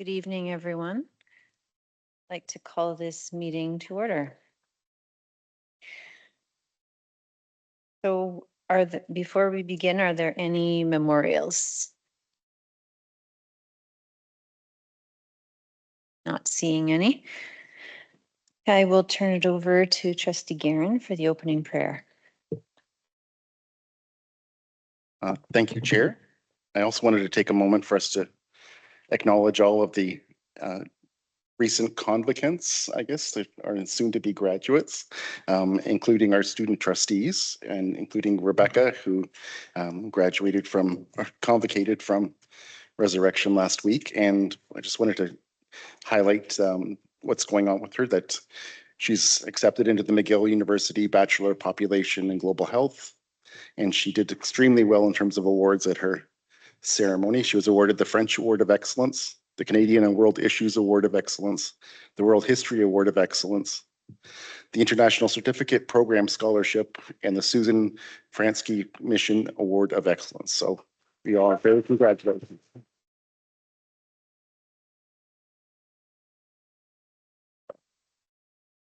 Good evening, everyone. I'd like to call this meeting to order. So before we begin, are there any memorials? Not seeing any. I will turn it over to Trustee Guerin for the opening prayer. Thank you, Chair. I also wanted to take a moment for us to acknowledge all of the recent convocants, I guess, that are soon to be graduates, including our student trustees and including Rebecca, who graduated from, or convocated from Resurrection last week. And I just wanted to highlight what's going on with her, that she's accepted into the McGill University Bachelor of Population and Global Health. And she did extremely well in terms of awards at her ceremony. She was awarded the French Award of Excellence, the Canadian and World Issues Award of Excellence, the World History Award of Excellence, the International Certificate Program Scholarship, and the Susan Fransky Mission Award of Excellence. So we are very congratulations.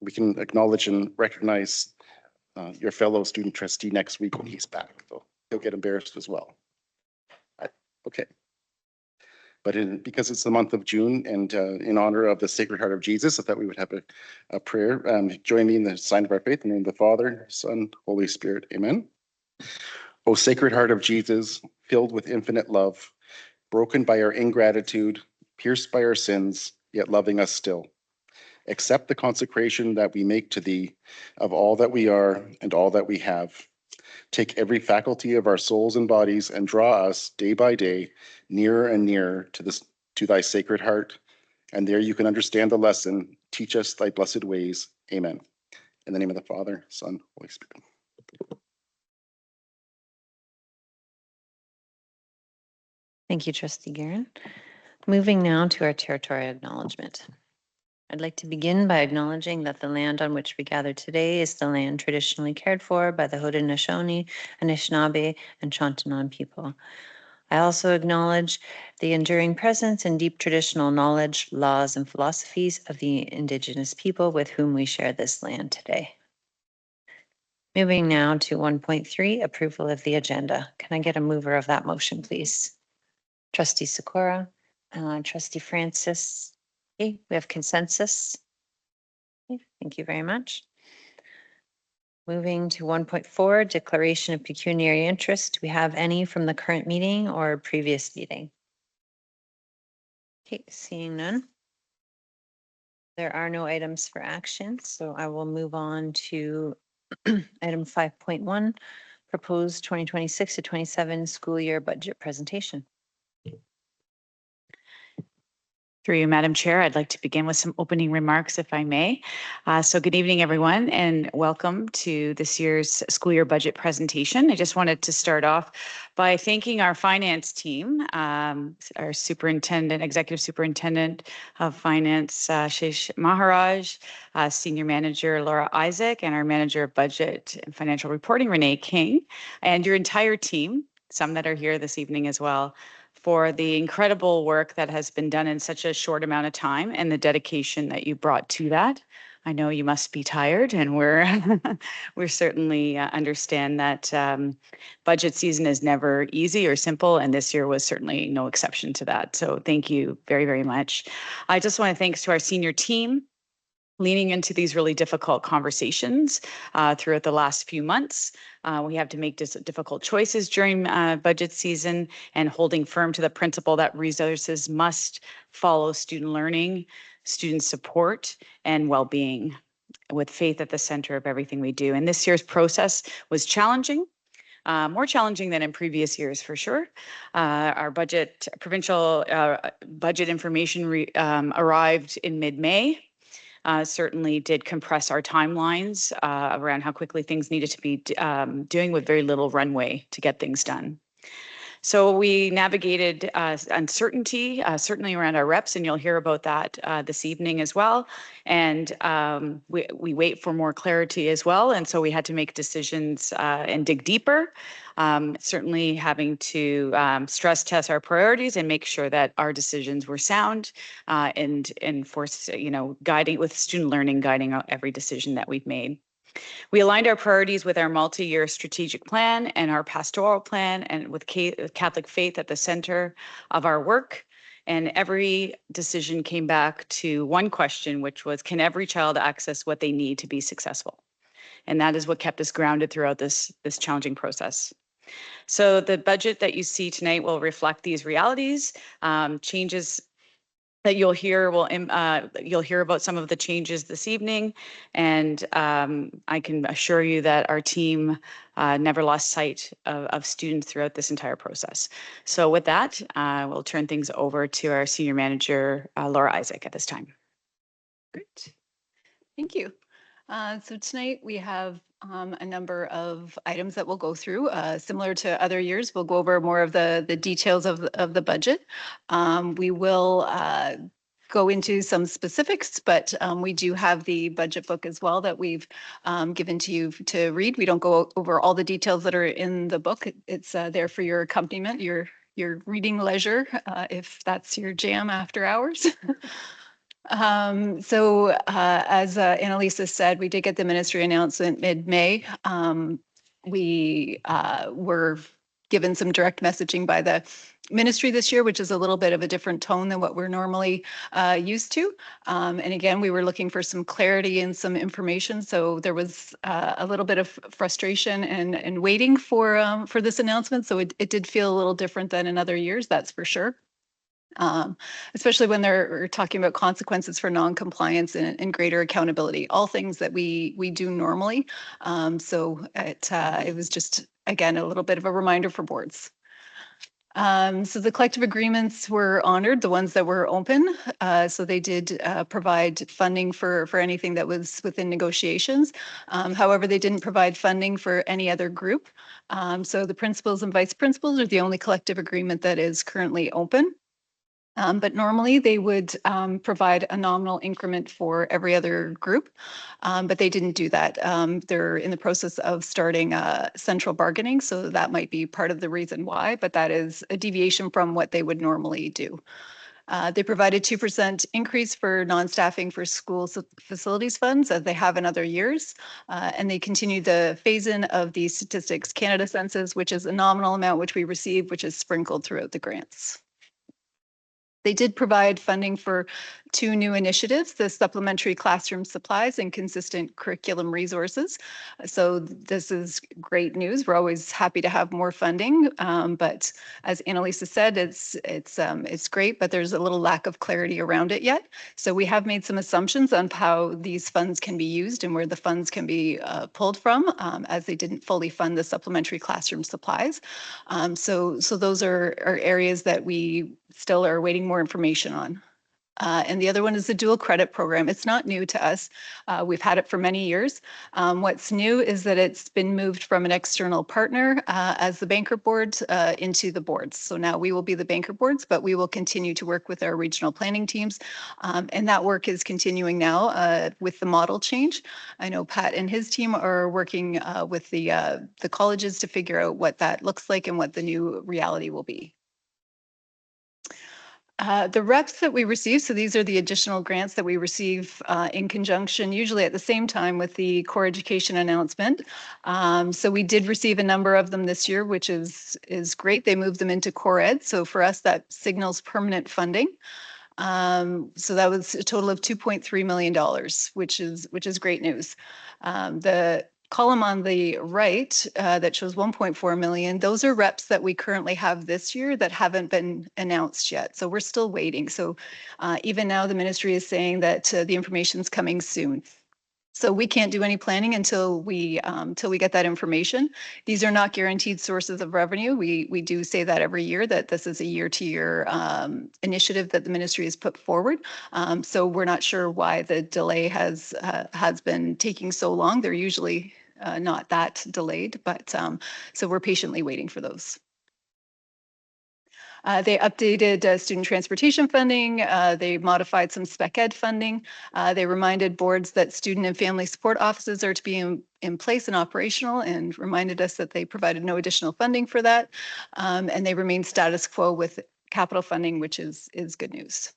We can acknowledge and recognize your fellow student trustee next week when he's back. So he'll get embarrassed as well. Okay. But because it's the month of June and in honor of the Sacred Heart of Jesus, I thought we would have a prayer. Join me in the sign of our faith in the name of the Father, Son, Holy Spirit. Amen. O Sacred Heart of Jesus, filled with infinite love, broken by our ingratitude, pierced by our sins, yet loving us still. Accept the consecration that we make to thee of all that we are and all that we have. Take every faculty of our souls and bodies and draw us day by day nearer and nearer to thy sacred heart. And there you can understand the lesson. Teach us thy blessed ways. Amen. In the name of the Father, Son, Holy Spirit. Thank you, Trustee Guerin. Moving now to our territorial acknowledgement. I'd like to begin by acknowledging that the land on which we gather today is the land traditionally cared for by the Haudenosaunee, Anishinaabe, and Chantanon people. I also acknowledge the enduring presence and deep traditional knowledge, laws, and philosophies of the Indigenous people with whom we share this land today. Moving now to 1.3, approval of the agenda. Can I get a mover of that motion, please? Trustee Sikora, Trustee Francis. Okay, we have consensus. Okay, thank you very much. Moving to 1.4, declaration of pecuniary interest. Do we have any from the current meeting or previous meeting? Okay, seeing none. There are no items for action, so I will move on to item 5.1, proposed 2026 to 27 school year budget presentation. Through you, Madam Chair, I'd like to begin with some opening remarks, if I may. So good evening, everyone, and welcome to this year's school year budget presentation. I just wanted to start off by thanking our finance team, our superintendent, executive superintendent of finance, Shesh Maharaj, senior manager, Laura Isaac, and our manager of budget and financial reporting, Renee King, and your entire team, some that are here this evening as well, for the incredible work that has been done in such a short amount of time and the dedication that you brought to that. I know you must be tired, and we're certainly understand that budget season is never easy or simple, and this year was certainly no exception to that. So thank you very, very much. I just want to thanks to our senior team leaning into these really difficult conversations throughout the last few months. We have to make difficult choices during budget season and holding firm to the principle that resources must follow student learning, student support, and well-being, with faith at the center of everything we do. And this year's process was challenging. More challenging than in previous years, for sure. Our provincial budget information arrived in mid-May. Certainly did compress our timelines around how quickly things needed to be doing, with very little runway to get things done. So we navigated uncertainty, certainly around our reps, and you'll hear about that this evening as well. And we wait for more clarity as well. And so we had to make decisions and dig deeper. Certainly having to stress test our priorities and make sure that our decisions were sound and enforce, guiding with student learning, guiding every decision that we've made. We aligned our priorities with our multi-year strategic plan and our pastoral plan, and with Catholic faith at the center of our work. And every decision came back to one question, which was, can every child access what they need to be successful? And that is what kept us grounded throughout this challenging process. So the budget that you see tonight will reflect these realities. Changes that you'll hear you'll hear about some of the changes this evening, and I can assure you that our team never lost sight of students throughout this entire process. So with that, we'll turn things over to our senior manager, Laura Isaac, at this time. Great. Thank you. So tonight we have a number of items that we'll go through. Similar to other years, we'll go over more of the details of the budget. We will go into some specifics, but we do have the budget book as well that we've given to you to read. We don't go over all the details that are in the book. It's there for your accompaniment, your reading leisure, if that's your jam after hours. As Annalisa said, we did get the ministry announcement mid-May. We were given some direct messaging by the ministry this year, which is a little bit of a different tone than what we're normally used to. And again, we were looking for some clarity and some information. So there was a little bit of frustration and waiting for this announcement. So it did feel a little different than in other years, that's for sure. Especially when they're talking about consequences for non-compliance and greater accountability, all things that we do normally. So it was just, again, a little bit of a reminder for boards. So the collective agreements were honored, the ones that were open. So they did provide funding for anything that was within negotiations. However, they didn't provide funding for any other group. So the principals and vice principals are the only collective agreement that is currently open. But normally they would provide a nominal increment for every other group, but they didn't do that. They're in the process of starting central bargaining, so that might be part of the reason why, but that is a deviation from what they would normally do. They provided 2% increase for non-staffing for school facilities funds, as they have in other years. And they continue the phase-in of the Statistics Canada census, which is a nominal amount which we receive, which is sprinkled throughout the grants. They did provide funding for 2 new initiatives, the supplementary classroom supplies and consistent curriculum resources. So this is great news. We're always happy to have more funding, but as Annalisa said, it's great, but there's a little lack of clarity around it yet. So we have made some assumptions on how these funds can be used and where the funds can be pulled from, as they didn't fully fund the supplementary classroom supplies. So those are areas that we still are waiting more information on. And the other one is the dual credit program. It's not new to us. We've had it for many years. What's new is that it's been moved from an external partner as the banker board into the boards. So now we will be the banker boards, but we will continue to work with our regional planning teams. And that work is continuing now with the model change. I know Pat and his team are working with the colleges to figure out what that looks like and what the new reality will be. The reps that we receive, so these are the additional grants that we receive in conjunction, usually at the same time with the core education announcement. So we did receive a number of them this year, which is great. They moved them into core ed. So for us, that signals permanent funding. So that was a total of $2.3 million, which is great news. The column on the right that shows 1.4 million, those are reps that we currently have this year that haven't been announced yet. So we're still waiting. So even now the ministry is saying that the information's coming soon. So we can't do any planning until we get that information. These are not guaranteed sources of revenue. We do say that every year, that this is a year-to-year initiative that the ministry has put forward. So we're not sure why the delay has been taking so long. They're usually not that delayed, but so we're patiently waiting for those. They updated student transportation funding. They modified some spec ed funding. They reminded boards that student and family support offices are to be in place and operational, and reminded us that they provided no additional funding for that. And they remain status quo with capital funding, which is good news.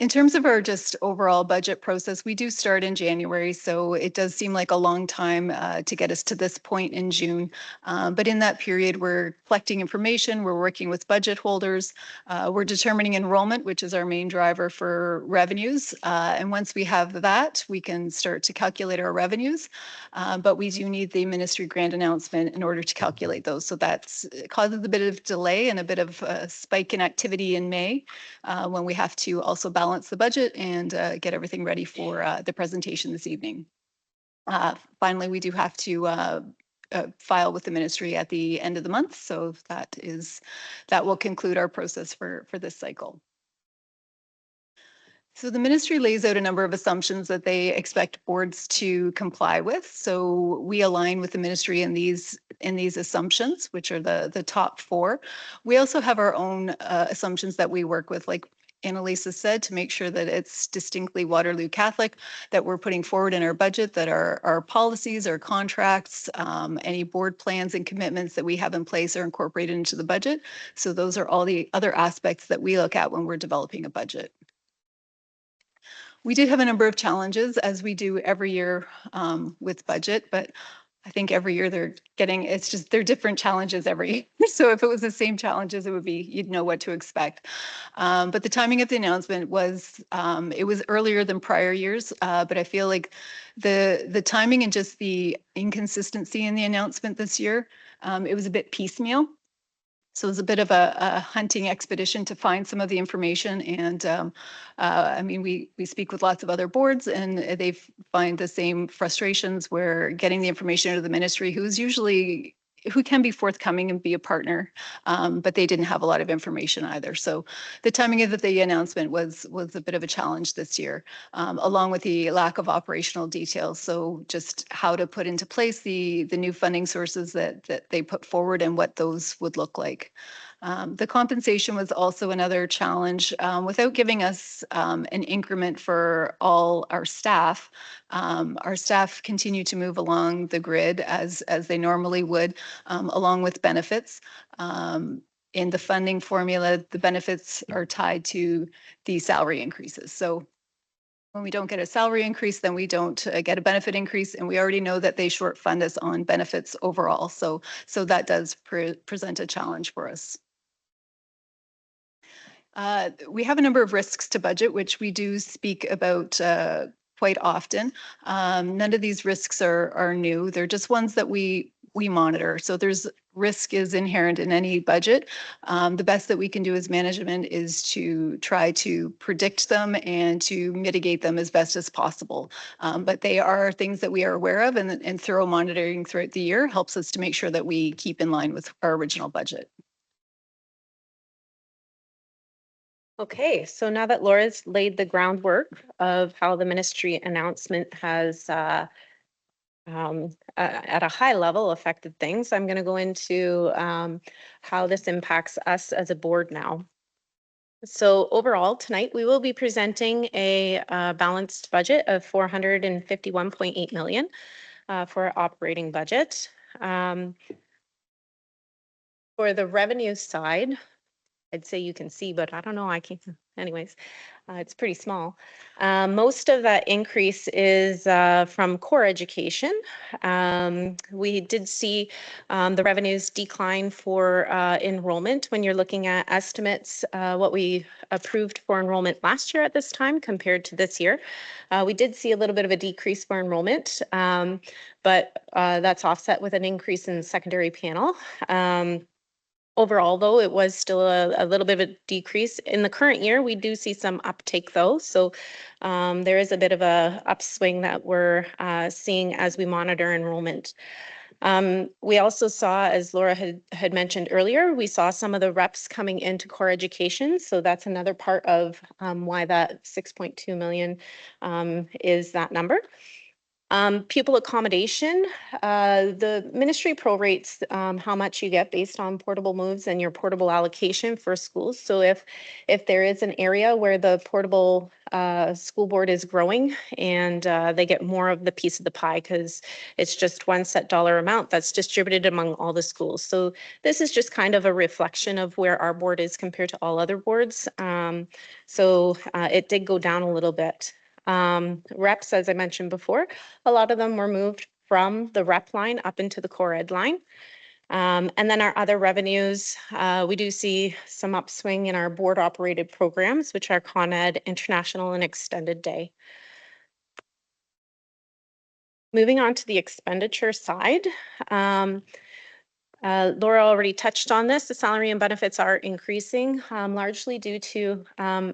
In terms of our just overall budget process, we do start in January, so it does seem like a long time to get us to this point in June. But in that period, we're collecting information, we're working with budget holders, we're determining enrollment, which is our main driver for revenues. And once we have that, we can start to calculate our revenues. But we do need the ministry grant announcement in order to calculate those. So that causes a bit of delay and a bit of a spike in activity in May when we have to also balance the budget and get everything ready for the presentation this evening. Finally, we do have to file with the ministry at the end of the month. So that will conclude our process for this cycle. So the ministry lays out a number of assumptions that they expect boards to comply with. So we align with the ministry in these assumptions, which are the top 4. We also have our own assumptions that we work with, like Annalisa said, to make sure that it's distinctly Waterloo Catholic, that we're putting forward in our budget, that our policies, our contracts, any board plans and commitments that we have in place are incorporated into the budget. So those are all the other aspects that we look at when we're developing a budget. We did have a number of challenges, as we do every year with budget, but I think every year they're different challenges every year. So if it was the same challenges, you'd know what to expect. But the timing of the announcement it was earlier than prior years, but I feel like the timing and just the inconsistency in the announcement this year, it was a bit piecemeal. So it was a bit of a hunting expedition to find some of the information. And I mean, we speak with lots of other boards, and they find the same frustrations where getting the information out of the ministry, who can be forthcoming and be a partner, but they didn't have a lot of information either. So the timing of the announcement was a bit of a challenge this year, along with the lack of operational details. So just how to put into place the new funding sources that they put forward and what those would look like. The compensation was also another challenge. Without giving us an increment for all our staff continue to move along the grid as they normally would, along with benefits. In the funding formula, the benefits are tied to the salary increases. So when we don't get a salary increase, then we don't get a benefit increase, and we already know that they short fund us on benefits overall. So that does present a challenge for us. We have a number of risks to budget, which we do speak about quite often. None of these risks are new. They're just ones that we monitor. So risk is inherent in any budget. The best that we can do as management is to try to predict them and to mitigate them as best as possible. But they are things that we are aware of, and thorough monitoring throughout the year helps us to make sure that we keep in line with our original budget. Okay, so now that Laura's laid the groundwork of how the ministry announcement has at a high level affected things, I'm going to go into how this impacts us as a board now. So overall, tonight we will be presenting a balanced budget of $451.8 million for our operating budget. For the revenue side, I'd say you can see, but I don't know, I can't, anyways, it's pretty small. Most of that increase is from core education. We did see the revenues decline for enrollment when you're looking at estimates, what we approved for enrollment last year at this time compared to this year. We did see a little bit of a decrease for enrollment, but that's offset with an increase in secondary panel. Overall, though, it was still a little bit of a decrease. In the current year, we do see some uptake, though. So there is a bit of a upswing that we're seeing as we monitor enrollment. We also saw, as Laura had mentioned earlier, we saw some of the reps coming into core education. So that's another part of why that 6.2 million is that number. Pupil accommodation, the ministry prorates how much you get based on portable moves and your portable allocation for schools. So if there is an area where the portable school board is growing and they get more of the piece of the pie because it's just one set dollar amount that's distributed among all the schools. So this is just kind of a reflection of where our board is compared to all other boards. So it did go down a little bit. Reps, as I mentioned before, a lot of them were moved from the rep line up into the core ed line. And then our other revenues, we do see some upswing in our board operated programs, which are Con Ed, International, and Extended Day. Moving on to the expenditure side. Laura already touched on this. The salary and benefits are increasing, largely due to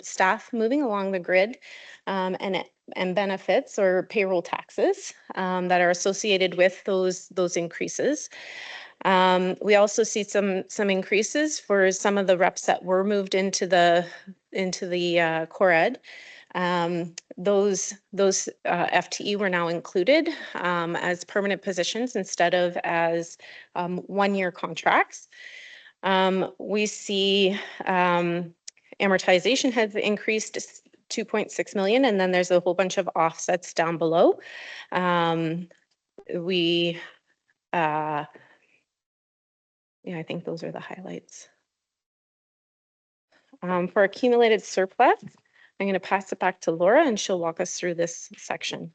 staff moving along the grid and benefits or payroll taxes that are associated with those increases. We also see some increases for some of the reps that were moved into the core ed. Those FTE were now included as permanent positions instead of as 1-year contracts. We see amortization has increased 2.6 million, and then there's a whole bunch of offsets down below. Yeah, I think those are the highlights. For accumulated surplus, I'm going to pass it back to Laura and she'll walk us through this section.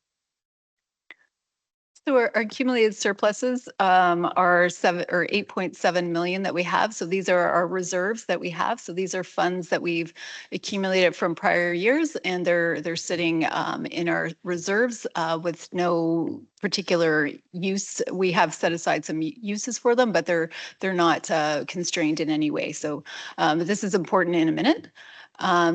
So our accumulated surpluses are 8.7 million that we have. So these are our reserves that we have. So these are funds that we've accumulated from prior years, and they're sitting in our reserves with no particular use. We have set aside some uses for them, but they're not constrained in any way. So this is important in a minute.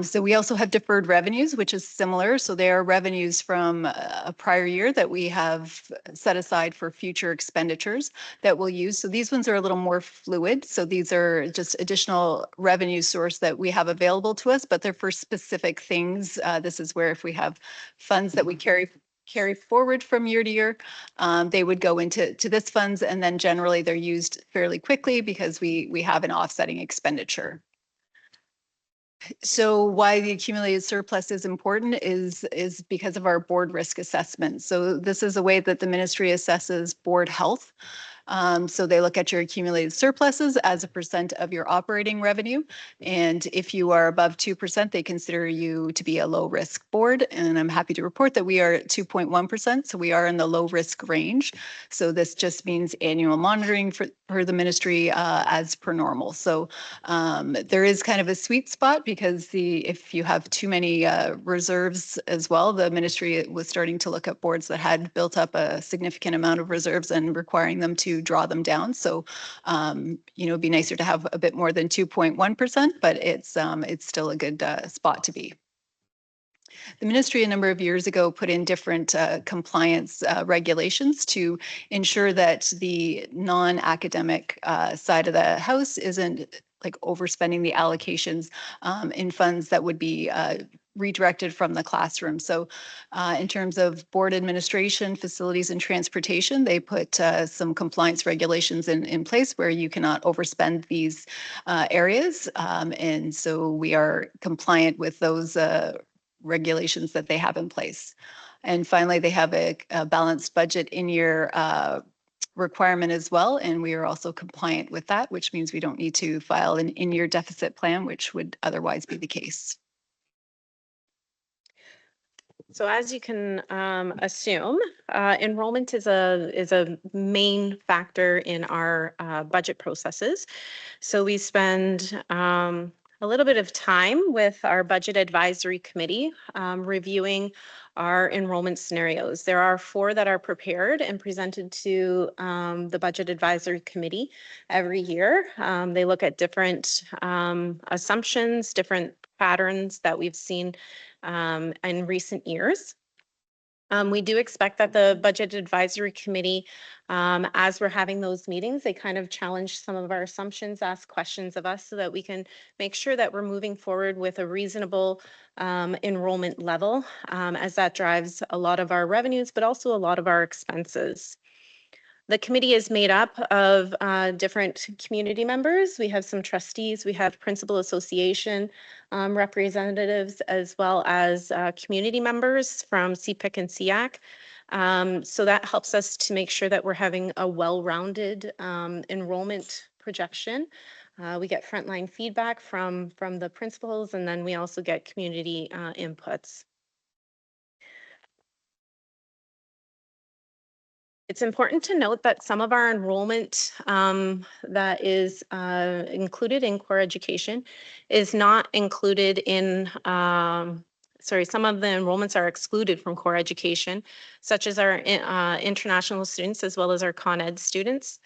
So we also have deferred revenues, which is similar. So they are revenues from a prior year that we have set aside for future expenditures that we'll use. So these ones are a little more fluid. So these are just additional revenue source that we have available to us, but they're for specific things. This is where if we have funds that we carry forward from year to year, they would go into this funds, and then generally they're used fairly quickly because we have an offsetting expenditure. So why the accumulated surplus is important is because of our board risk assessment. So this is a way that the ministry assesses board health. So they look at your accumulated surpluses as a percent of your operating revenue. And if you are above 2%, they consider you to be a low risk board. And I'm happy to report that we are at 2.1%. So we are in the low risk range. So this just means annual monitoring for the ministry as per normal. So there is kind of a sweet spot because if you have too many reserves as well, the ministry was starting to look at boards that had built up a significant amount of reserves and requiring them to draw them down. So, it'd be nicer to have a bit more than 2.1%, but it's still a good spot to be. The ministry a number of years ago put in different compliance regulations to ensure that the non-academic side of the house isn't like overspending the allocations in funds that would be redirected from the classroom. So in terms of board administration, facilities, and transportation, they put some compliance regulations in place where you cannot overspend these areas. And so we are compliant with those regulations that they have in place. And finally, they have a balanced budget in-year requirement as well, and we are also compliant with that, which means we don't need to file an in-year deficit plan, which would otherwise be the case. So as you can assume, enrollment is a main factor in our budget processes. So we spend a little bit of time with our budget advisory committee reviewing our enrollment scenarios. There are 4 that are prepared and presented to the budget advisory committee every year. They look at different assumptions, different patterns that we've seen in recent years. We do expect that the Budget Advisory Committee, as we're having those meetings, they kind of challenge some of our assumptions, ask questions of us so that we can make sure that we're moving forward with a reasonable enrollment level, as that drives a lot of our revenues, but also a lot of our expenses. The committee is made up of different community members. We have some trustees, we have principal association representatives, as well as community members from CPIC and SEAC. So that helps us to make sure that we're having a well-rounded enrollment projection. We get frontline feedback from the principals, and then we also get community inputs. It's important to note that some of our enrollment that is included in core education is not included in, some of the enrollments are excluded from core education, such as our international students as well as our Con Ed students.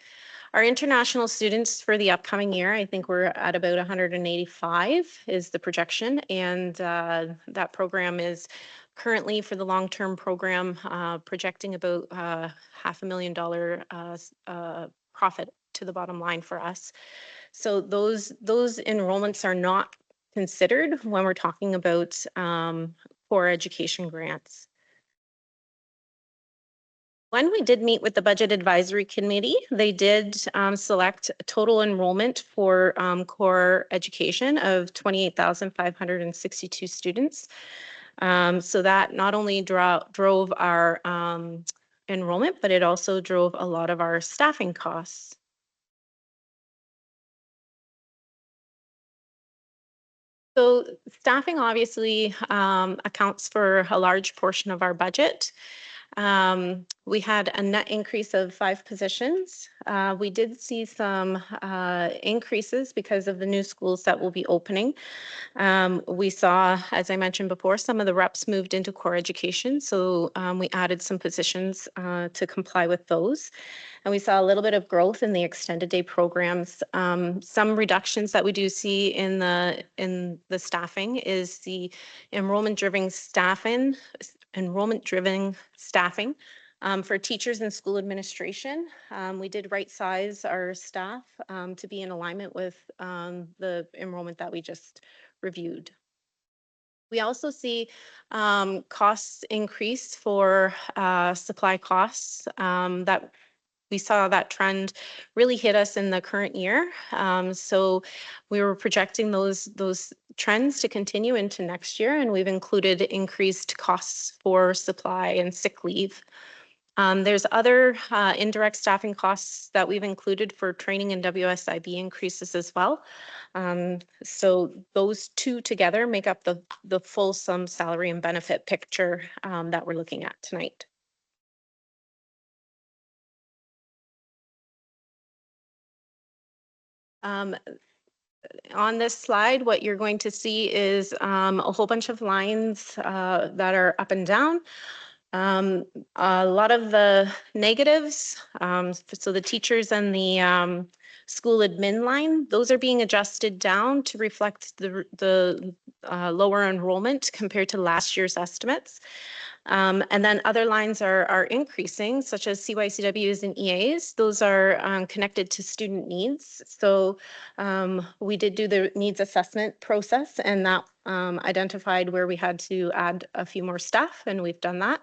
Our international students for the upcoming year, I think we're at about 185 is the projection, and that program is currently for the long-term program projecting about $500,000 profit to the bottom line for us. So those enrollments are not considered when we're talking about core education grants. When we did meet with the Budget Advisory Committee, they did select a total enrollment for core education of 28,562 students. So that not only drove our enrollment, but it also drove a lot of our staffing costs. So staffing obviously accounts for a large portion of our budget. We had a net increase of 5 positions. We did see some increases because of the new schools that will be opening. We saw, as I mentioned before, some of the reps moved into core education, so we added some positions to comply with those. And we saw a little bit of growth in the extended day programs. Some reductions that we do see in the staffing is the enrollment-driven staffing for teachers and school administration. We did right size our staff to be in alignment with the enrollment that we just reviewed. We also see costs increase for supply costs that we saw that trend really hit us in the current year. So we were projecting those trends to continue into next year, and we've included increased costs for supply and sick leave. There's other indirect staffing costs that we've included for training and WSIB increases as well. So those two together make up the fulsome salary and benefit picture that we're looking at tonight. On this slide, what you're going to see is a whole bunch of lines that are up and down. A lot of the negatives, so the teachers and the school admin line, those are being adjusted down to reflect the lower enrollment compared to last year's estimates. And then other lines are increasing, such as CYCWs and EAs. Those are connected to student needs. So we did do the needs assessment process, and that identified where we had to add a few more staff, and we've done that.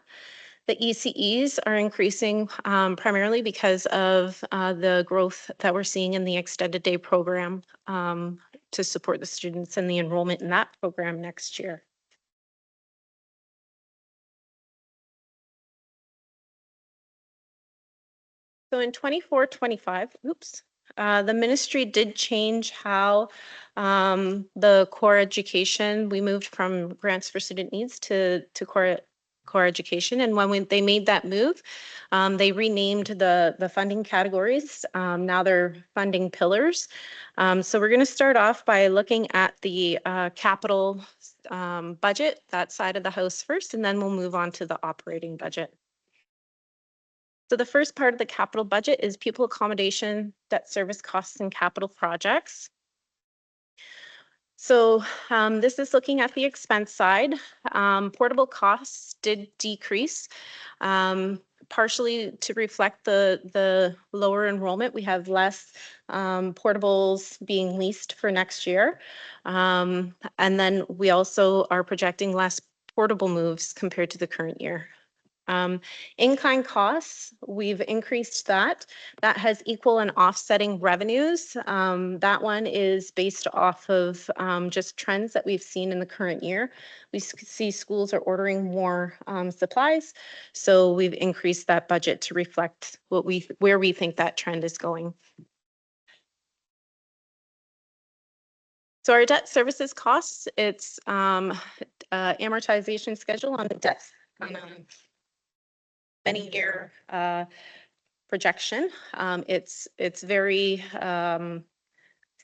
The ECEs are increasing primarily because of the growth that we're seeing in the extended day program to support the students and the enrollment in that program next year. So in 24-25, the ministry did change how the core education, we moved from grants for student needs to core education. And when they made that move, they renamed the funding categories. Now they're funding pillars. So we're going to start off by looking at the capital budget, that side of the house first, and then we'll move on to the operating budget. So the first part of the capital budget is pupil accommodation, debt service costs, and capital projects. So this is looking at the expense side. Portable costs did decrease, partially to reflect the lower enrollment. We have less portables being leased for next year. And then we also are projecting less portable moves compared to the current year. In-kind costs, we've increased that. That has equal and offsetting revenues. That one is based off of just trends that we've seen in the current year. We see schools are ordering more supplies, so we've increased that budget to reflect where we think that trend is going. So our debt services costs, it's amortization schedule on the debt. Many year projection. It's very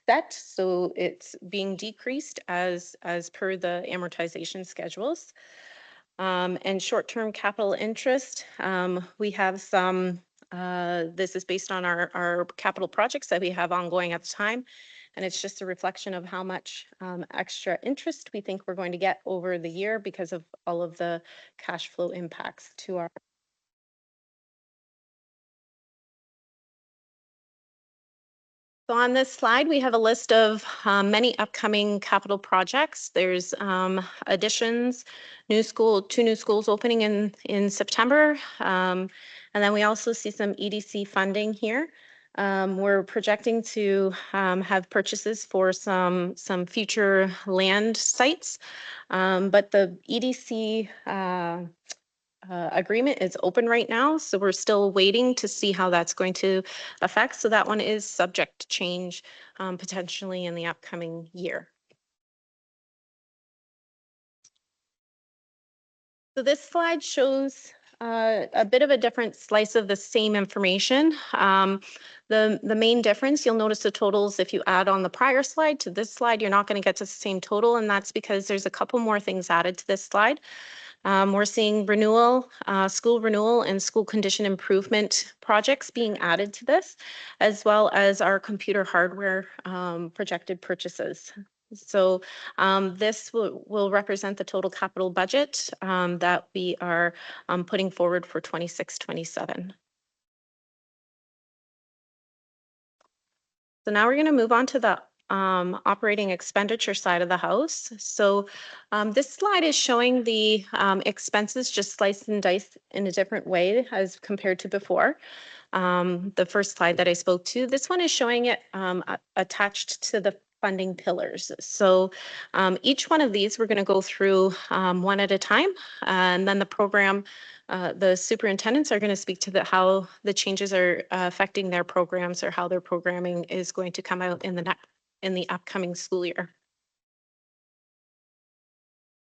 set, so it's being decreased as per the amortization schedules. And short-term capital interest, we have some, this is based on our capital projects that we have ongoing at the time. And it's just a reflection of how much extra interest we think we're going to get over the year because of all of the cash flow impacts to our. So on this slide, we have a list of many upcoming capital projects. There's additions, two new schools opening in September. And then we also see some EDC funding here. We're projecting to have purchases for some future land sites. But the EDC agreement is open right now, so we're still waiting to see how that's going to affect. So that one is subject to change potentially in the upcoming year. So this slide shows a bit of a different slice of the same information. The main difference, you'll notice the totals, if you add on the prior slide to this slide, you're not going to get to the same total, and that's because there's a couple more things added to this slide. We're seeing renewal, school renewal and school condition improvement projects being added to this, as well as our computer hardware projected purchases. So this will represent the total capital budget that we are putting forward for 26-27. So now we're going to move on to the operating expenditure side of the house. So this slide is showing the expenses just sliced and diced in a different way as compared to before. The first slide that I spoke to, this one is showing it attached to the funding pillars. So each one of these we're going to go through one at a time, and then the program, the superintendents are going to speak to how the changes are affecting their programs or how their programming is going to come out in the upcoming school year.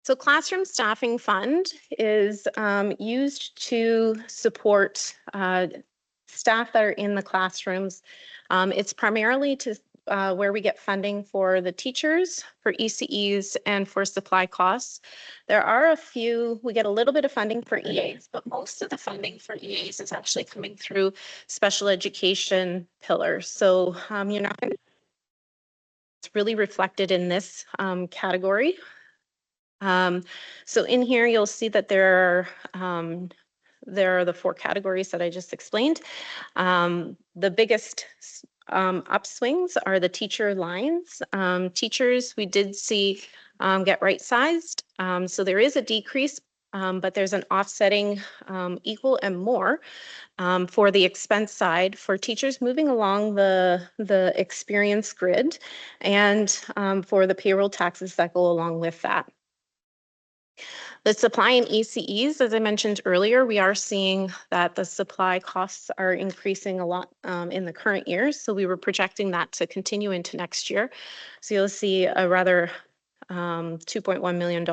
So Classroom Staffing Fund is used to support staff that are in the classrooms. It's primarily to where we get funding for the teachers, for ECEs, and for supply costs. There are a few, we get a little bit of funding for EAs, but most of the funding for EAs is actually coming through special education pillars. So you're not going to, it's really reflected in this category. So in here, you'll see that there are the four categories that I just explained. The biggest upswings are the teacher lines. Teachers, we did see get right-sized. So there is a decrease, but there's an offsetting equal and more for the expense side for teachers moving along the experience grid and for the payroll taxes that go along with that. The supply and ECEs, as I mentioned earlier, we are seeing that the supply costs are increasing a lot in the current year. So we were projecting that to continue into next year. So you'll see a rather $2.1 million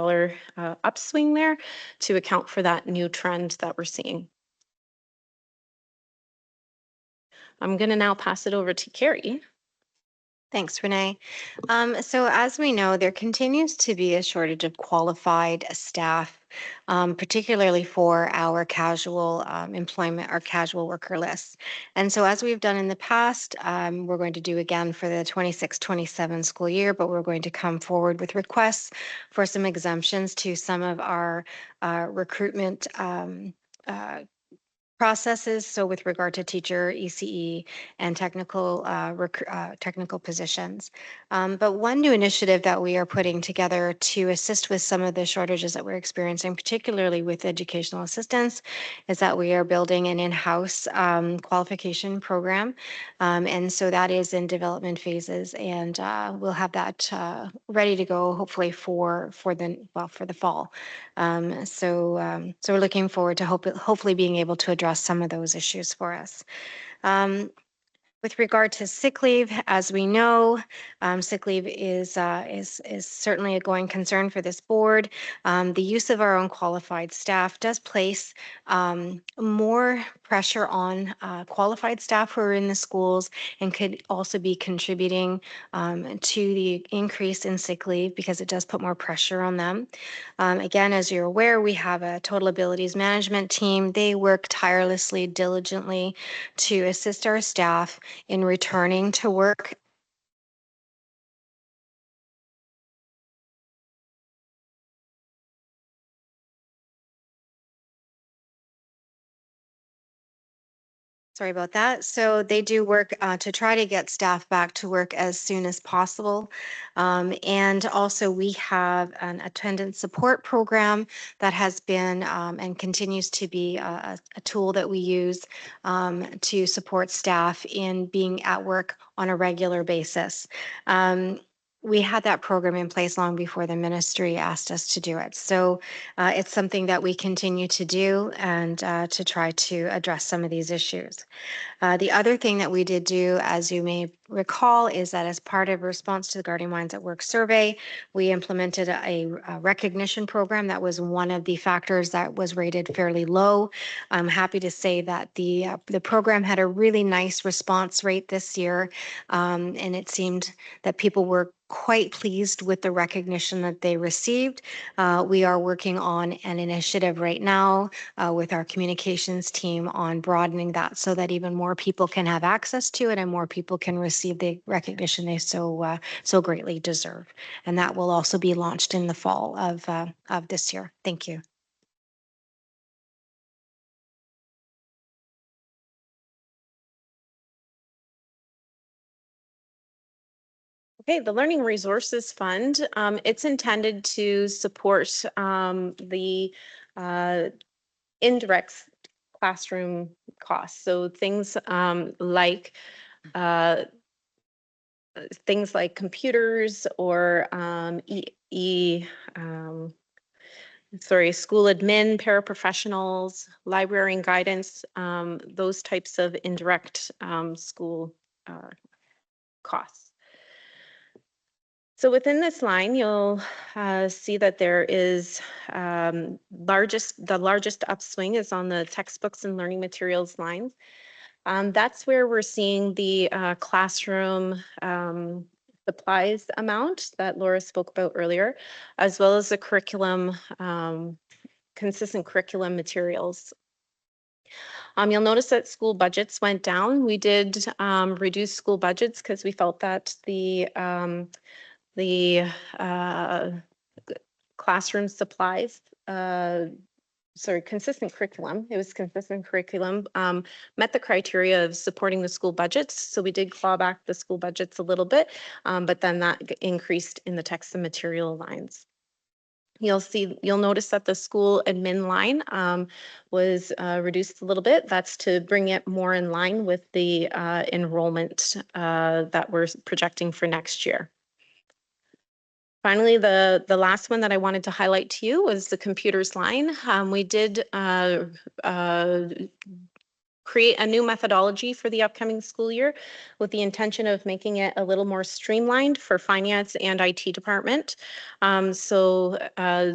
upswing there to account for that new trend that we're seeing. I'm going to now pass it over to Carrie. Thanks, Renee. So as we know, there continues to be a shortage of qualified staff, particularly for our casual employment or casual worker lists. And so as we've done in the past, we're going to do again for the 26-27 school year, but we're going to come forward with requests for some exemptions to some of our recruitment processes. So with regard to teacher, ECE, and technical positions. But one new initiative that we are putting together to assist with some of the shortages that we're experiencing, particularly with educational assistants, is that we are building an in-house qualification program. And so that is in development phases, and we'll have that ready to go hopefully for the fall. So we're looking forward to hopefully being able to address some of those issues for us. With regard to sick leave, as we know, sick leave is certainly a going concern for this board. The use of our own qualified staff does place more pressure on qualified staff who are in the schools and could also be contributing to the increase in sick leave because it does put more pressure on them. Again, as you're aware, we have a total abilities management team. They work tirelessly, diligently to assist our staff in returning to work. Sorry about that. So they do work to try to get staff back to work as soon as possible. And also we have an attendance support program that has been and continues to be a tool that we use to support staff in being at work on a regular basis. We had that program in place long before the ministry asked us to do it. So it's something that we continue to do and to try to address some of these issues. The other thing that we did do, as you may recall, is that as part of response to the Guarding Minds at Work survey, we implemented a recognition program that was one of the factors that was rated fairly low. I'm happy to say that the program had a really nice response rate this year, and it seemed that people were quite pleased with the recognition that they received. We are working on an initiative right now with our communications team on broadening that so that even more people can have access to it and more people can receive the recognition they so greatly deserve. And that will also be launched in the fall of this year. Thank you. Okay, the Learning Resources Fund, it's intended to support the indirect classroom costs. So things like computers or school admin, paraprofessionals, library and guidance, those types of indirect school costs. So within this line, you'll see that there is the largest upswing is on the textbooks and learning materials lines. That's where we're seeing the classroom supplies amount that Laura spoke about earlier, as well as the curriculum, consistent curriculum materials. You'll notice that school budgets went down. We did reduce school budgets because we felt that the classroom supplies, consistent curriculum. It was consistent curriculum, met the criteria of supporting the school budgets. So we did claw back the school budgets a little bit, but then that increased in the text and material lines. You'll notice that the school admin line was reduced a little bit. That's to bring it more in line with the enrollment that we're projecting for next year. Finally, the last one that I wanted to highlight to you was the computers line. We did create a new methodology for the upcoming school year with the intention of making it a little more streamlined for finance and IT department. So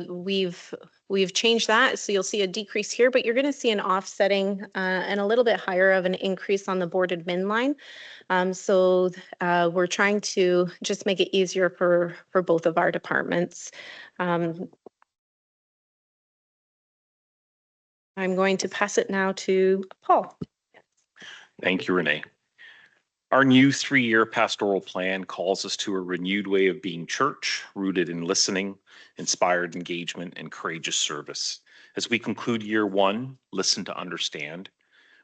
we've we've changed that. So you'll see a decrease here, but you're going to see an offsetting and a little bit higher of an increase on the board admin line. We're trying to just make it easier for both of our departments. I'm going to pass it now to Paul. Thank you, Renee. Our new 3-year pastoral plan calls us to a renewed way of being church, rooted in listening, inspired engagement, and courageous service. As we conclude year 1, listen to understand,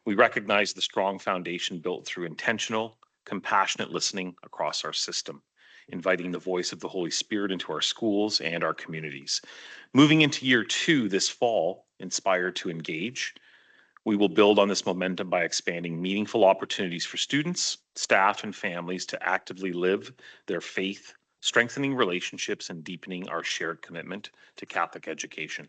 we recognize the strong foundation built through intentional, compassionate listening across our system, inviting the voice of the Holy Spirit into our schools and our communities. Moving into year 2 this fall, inspired to engage, we will build on this momentum by expanding meaningful opportunities for students, staff, and families to actively live their faith, strengthening relationships, and deepening our shared commitment to Catholic education.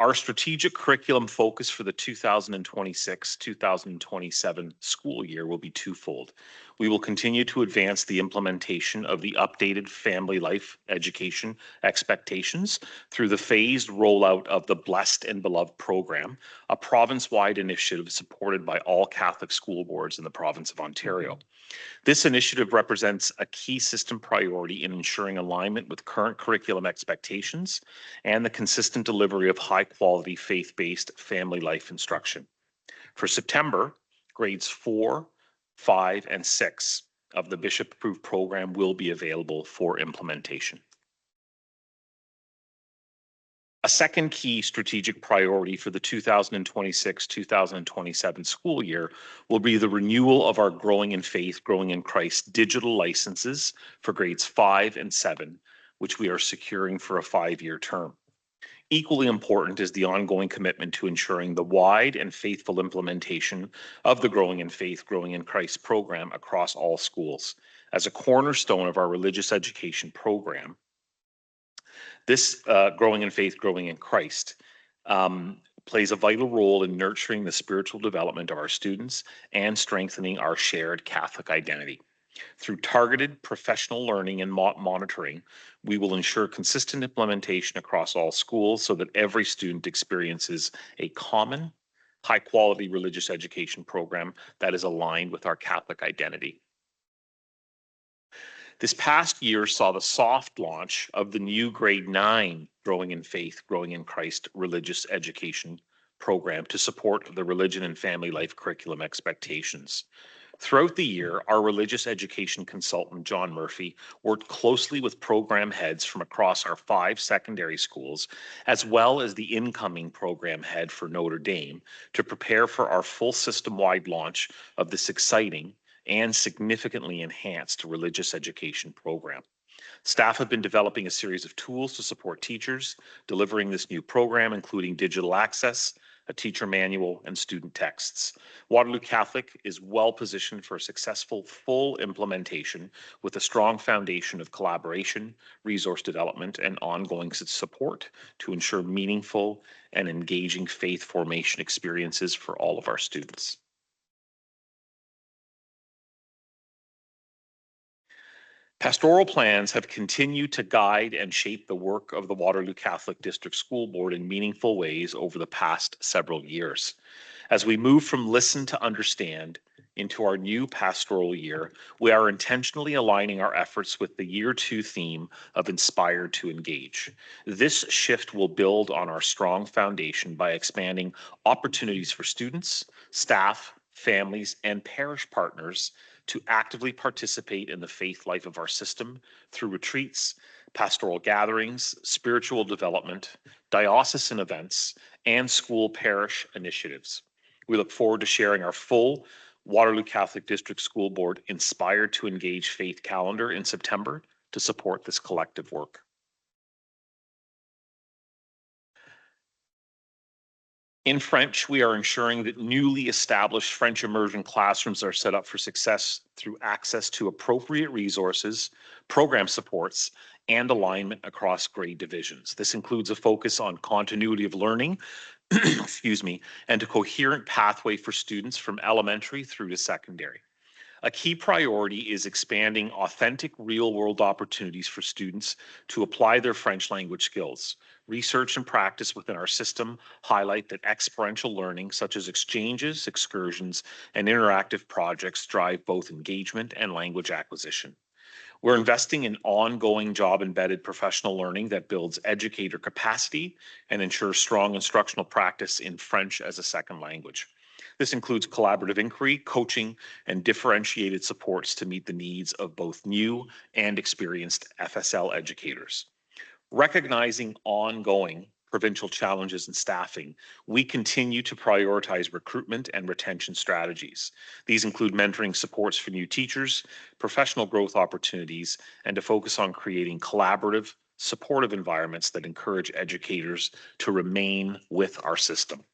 Our strategic curriculum focus for the 2026-2027 school year will be twofold. We will continue to advance the implementation of the updated family life education expectations through the phased rollout of the Blessed and Beloved program, a province-wide initiative supported by all Catholic school boards in the province of Ontario. This initiative represents a key system priority in ensuring alignment with current curriculum expectations and the consistent delivery of high-quality faith-based family life instruction. For September, grades 4, 5, and 6 of the Bishop-approved program will be available for implementation. A second key strategic priority for the 2026-2027 school year will be the renewal of our Growing in Faith, Growing in Christ digital licenses for grades 5 and 7, which we are securing for a 5-year term. Equally important is the ongoing commitment to ensuring the wide and faithful implementation of the Growing in Faith, Growing in Christ program across all schools. As a cornerstone of our religious education program, this Growing in Faith, Growing in Christ plays a vital role in nurturing the spiritual development of our students and strengthening our shared Catholic identity. Through targeted professional learning and monitoring, we will ensure consistent implementation across all schools so that every student experiences a common, high-quality religious education program that is aligned with our Catholic identity. This past year saw the soft launch of the new grade 9 Growing in Faith, Growing in Christ religious education program to support the religion and family life curriculum expectations. Throughout the year, our religious education consultant, John Murphy, worked closely with program heads from across our 5 secondary schools, as well as the incoming program head for Notre Dame, to prepare for our full system-wide launch of this exciting and significantly enhanced religious education program. Staff have been developing a series of tools to support teachers delivering this new program, including digital access, a teacher manual, and student texts. Waterloo Catholic is well positioned for a successful full implementation with a strong foundation of collaboration, resource development, and ongoing support to ensure meaningful and engaging faith formation experiences for all of our students. Pastoral plans have continued to guide and shape the work of the Waterloo Catholic District School Board in meaningful ways over the past several years. As we move from listen to understand into our new pastoral year, we are intentionally aligning our efforts with the year 2 theme of inspired to engage. This shift will build on our strong foundation by expanding opportunities for students, staff, families, and parish partners to actively participate in the faith life of our system through retreats, pastoral gatherings, spiritual development, diocesan events, and school parish initiatives. We look forward to sharing our full Waterloo Catholic District School Board Inspired to Engage faith calendar in September to support this collective work. In French, we are ensuring that newly established French immersion classrooms are set up for success through access to appropriate resources, program supports, and alignment across grade divisions. This includes a focus on continuity of learning, excuse me, and a coherent pathway for students from elementary through to secondary. A key priority is expanding authentic real-world opportunities for students to apply their French language skills. Research and practice within our system highlight that experiential learning, such as exchanges, excursions, and interactive projects, drive both engagement and language acquisition. We're investing in ongoing job-embedded professional learning that builds educator capacity and ensures strong instructional practice in French as a second language. This includes collaborative inquiry, coaching, and differentiated supports to meet the needs of both new and experienced FSL educators. Recognizing ongoing provincial challenges in staffing, we continue to prioritize recruitment and retention strategies. These include mentoring supports for new teachers, professional growth opportunities, and to focus on creating collaborative, supportive environments that encourage educators to remain with our system.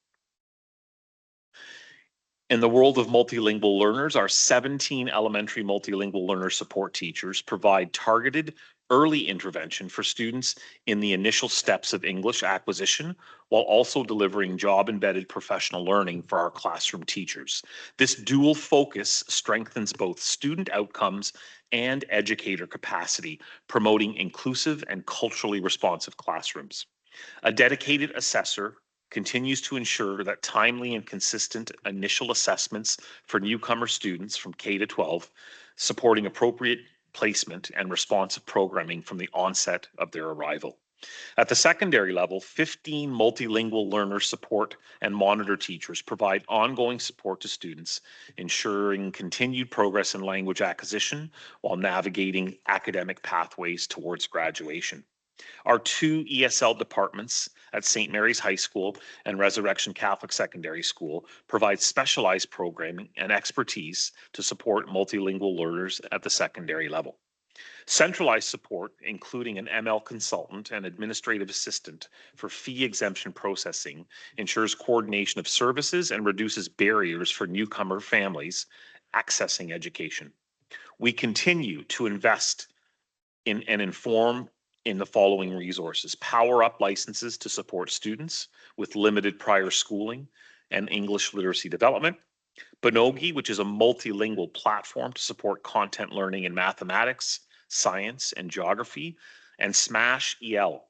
In the world of multilingual learners, our 17 elementary multilingual learner support teachers provide targeted early intervention for students in the initial steps of English acquisition, while also delivering job-embedded professional learning for our classroom teachers. This dual focus strengthens both student outcomes and educator capacity, promoting inclusive and culturally responsive classrooms. A dedicated assessor continues to ensure that timely and consistent initial assessments for newcomer students from K to 12, supporting appropriate placement and responsive programming from the onset of their arrival. At the secondary level, 15 multilingual learner support and monitor teachers provide ongoing support to students, ensuring continued progress in language acquisition while navigating academic pathways towards graduation. Our 2 ESL departments at St. Mary's High School and Resurrection Catholic Secondary School provide specialized programming and expertise to support multilingual learners at the secondary level. Centralized support, including an ML consultant and administrative assistant for fee exemption processing, ensures coordination of services and reduces barriers for newcomer families accessing education. We continue to invest in and inform in the following resources: Power Up licenses to support students with limited prior schooling and English literacy development; Binogi, which is a multilingual platform to support content learning in mathematics, science, and geography; and Smash EL,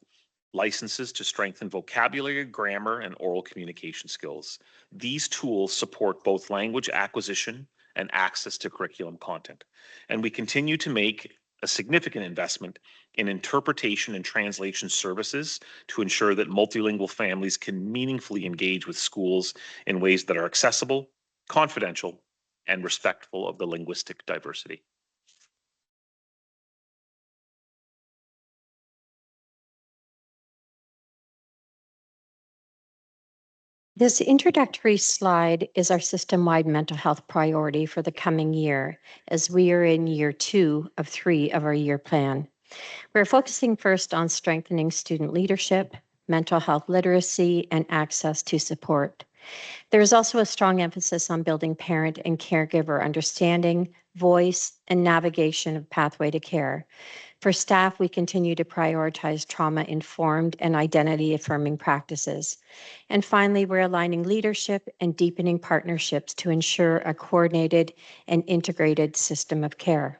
licenses to strengthen vocabulary, grammar, and oral communication skills. These tools support both language acquisition and access to curriculum content. And we continue to make a significant investment in interpretation and translation services to ensure that multilingual families can meaningfully engage with schools in ways that are accessible, confidential, and respectful of the linguistic diversity. This introductory slide is our system-wide mental health priority for the coming year, as we are in year 2 of 3 of our year plan. We're focusing first on strengthening student leadership, mental health literacy, and access to support. There is also a strong emphasis on building parent and caregiver understanding, voice, and navigation of pathway to care. For staff, we continue to prioritize trauma-informed and identity-affirming practices. And finally, we're aligning leadership and deepening partnerships to ensure a coordinated and integrated system of care.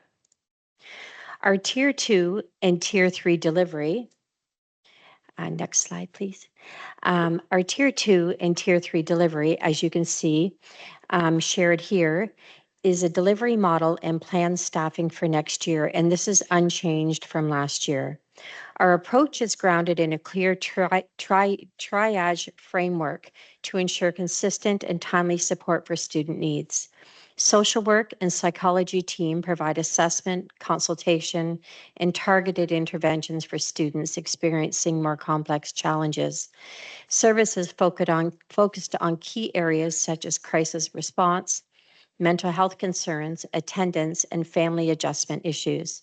Our Tier 2 and Tier 3 delivery, next slide, please. Our Tier 2 and Tier 3 delivery, as you can see, shared here, is a delivery model and planned staffing for next year, and this is unchanged from last year. Our approach is grounded in a clear triage framework to ensure consistent and timely support for student needs. Social work and psychology team provide assessment, consultation, and targeted interventions for students experiencing more complex challenges. Services focused on key areas such as crisis response, mental health concerns, attendance, and family adjustment issues.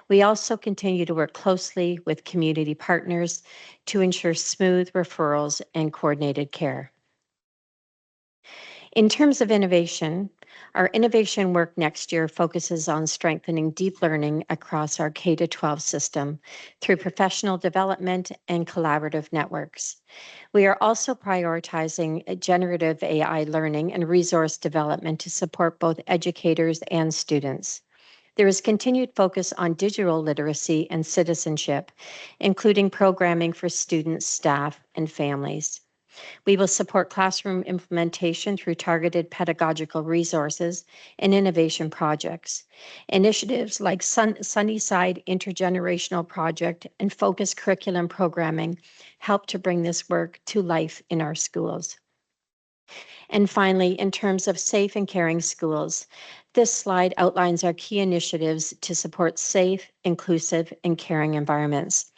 We also continue to work closely with community partners to ensure smooth referrals and coordinated care. In terms of innovation, Our innovation work next year focuses on strengthening deep learning across our K-12 system through professional development and collaborative networks. We are also prioritizing generative AI learning and resource development to support both educators and students. There is continued focus on digital literacy and citizenship, including programming for students, staff, and families. We will support classroom implementation through targeted pedagogical resources and innovation projects. Initiatives like Sunnyside Intergenerational Project and Focus Curriculum Programming help to bring this work to life in our schools. And finally, in terms of safe and caring schools, this slide outlines our key initiatives to support safe, inclusive, and caring environments.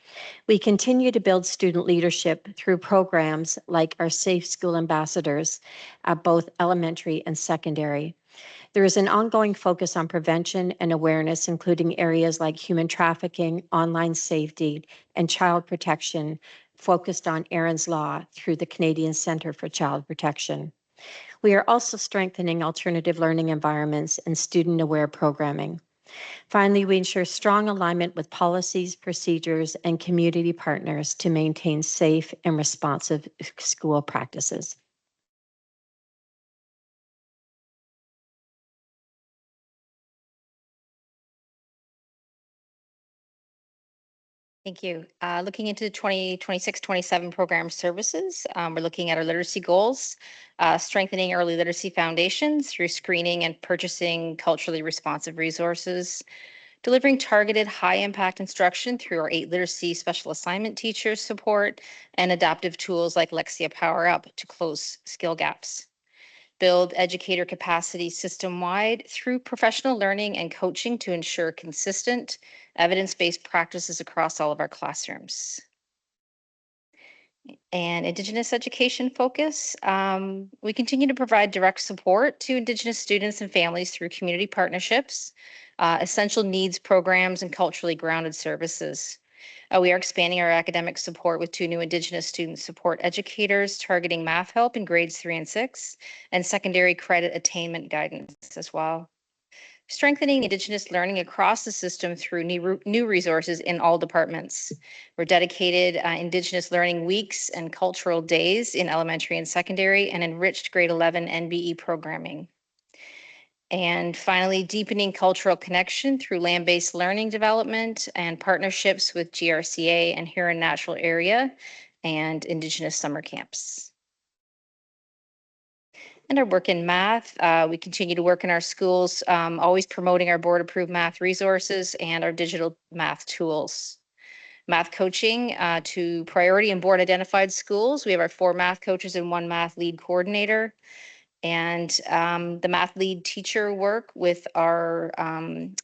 We continue to build student leadership through programs like our Safe School Ambassadors at both elementary and secondary. There is an ongoing focus on prevention and awareness, including areas like human trafficking, online safety, and child protection, focused on Erin's Law through the Canadian Centre for Child Protection. We are also strengthening alternative learning environments and student-aware programming. Finally, we ensure strong alignment with policies, procedures, and community partners to maintain safe and responsive school practices. Thank you. Looking into 2026-27 program services, we're looking at our literacy goals, strengthening early literacy foundations through screening and purchasing culturally responsive resources, delivering targeted high-impact instruction through our 8 literacy special assignment teachers support, and adaptive tools like Lexia Power Up to close skill gaps. Build educator capacity system-wide through professional learning and coaching to ensure consistent, evidence-based practices across all of our classrooms. And Indigenous education focus. We continue to provide direct support to Indigenous students and families through community partnerships, essential needs programs, and culturally grounded services. We are expanding our academic support with 2 new Indigenous student support educators targeting math help in grades 3 and 6, and secondary credit attainment guidance as well. Strengthening Indigenous learning across the system through new resources in all departments. We're dedicated Indigenous learning weeks and cultural days in elementary and secondary, and enriched grade 11 NBE programming. And finally, deepening cultural connection through land-based learning development and partnerships with GRCA and Huron Natural Area and Indigenous summer camps. And our work in math, we continue to work in our schools, always promoting our board-approved math resources and our digital math tools. Math coaching to priority and board-identified schools. We have our 4 math coaches and 1 math lead coordinator. And the math lead teacher work with our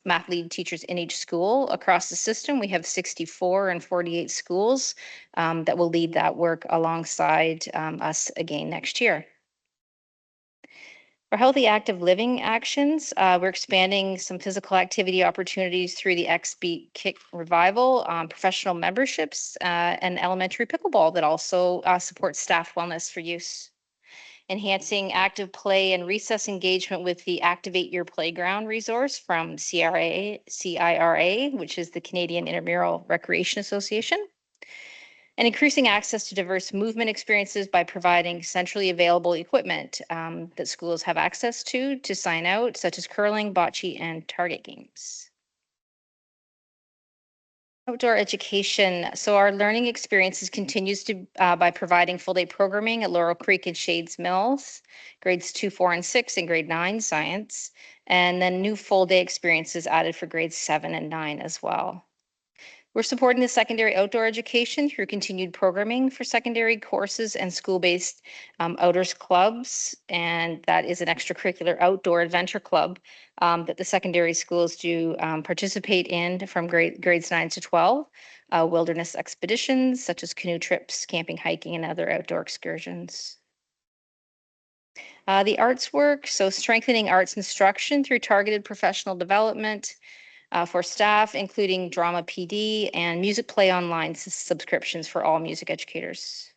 math lead teachers in each school across the system. We have 64 and 48 schools that will lead that work alongside us again next year. For healthy active living actions, we're expanding some physical activity opportunities through the XBeat Kick Revival, professional memberships, and elementary pickleball that also supports staff wellness for use. Enhancing active play and recess engagement with the Activate Your Playground resource from CIRA, which is the Canadian Intramural Recreation Association. And increasing access to diverse movement experiences by providing centrally available equipment that schools have access to sign out, such as curling, bocce, and target games. Outdoor education. So our learning experiences continues to by providing full day programming at Laurel Creek and Shades Mills, grades 2, 4, and 6, and grade 9 science, and then new full day experiences added for grades 7 and 9 as well. We're supporting the secondary outdoor education through continued programming for secondary courses and school-based outdoors clubs, and that is an extracurricular outdoor adventure club that the secondary schools do participate in from grades 9 to 12, wilderness expeditions such as canoe trips, camping, hiking, and other outdoor excursions. The arts work, so strengthening arts instruction through targeted professional development, for staff, including Drama PD and Music Play Online subscriptions for all music educators.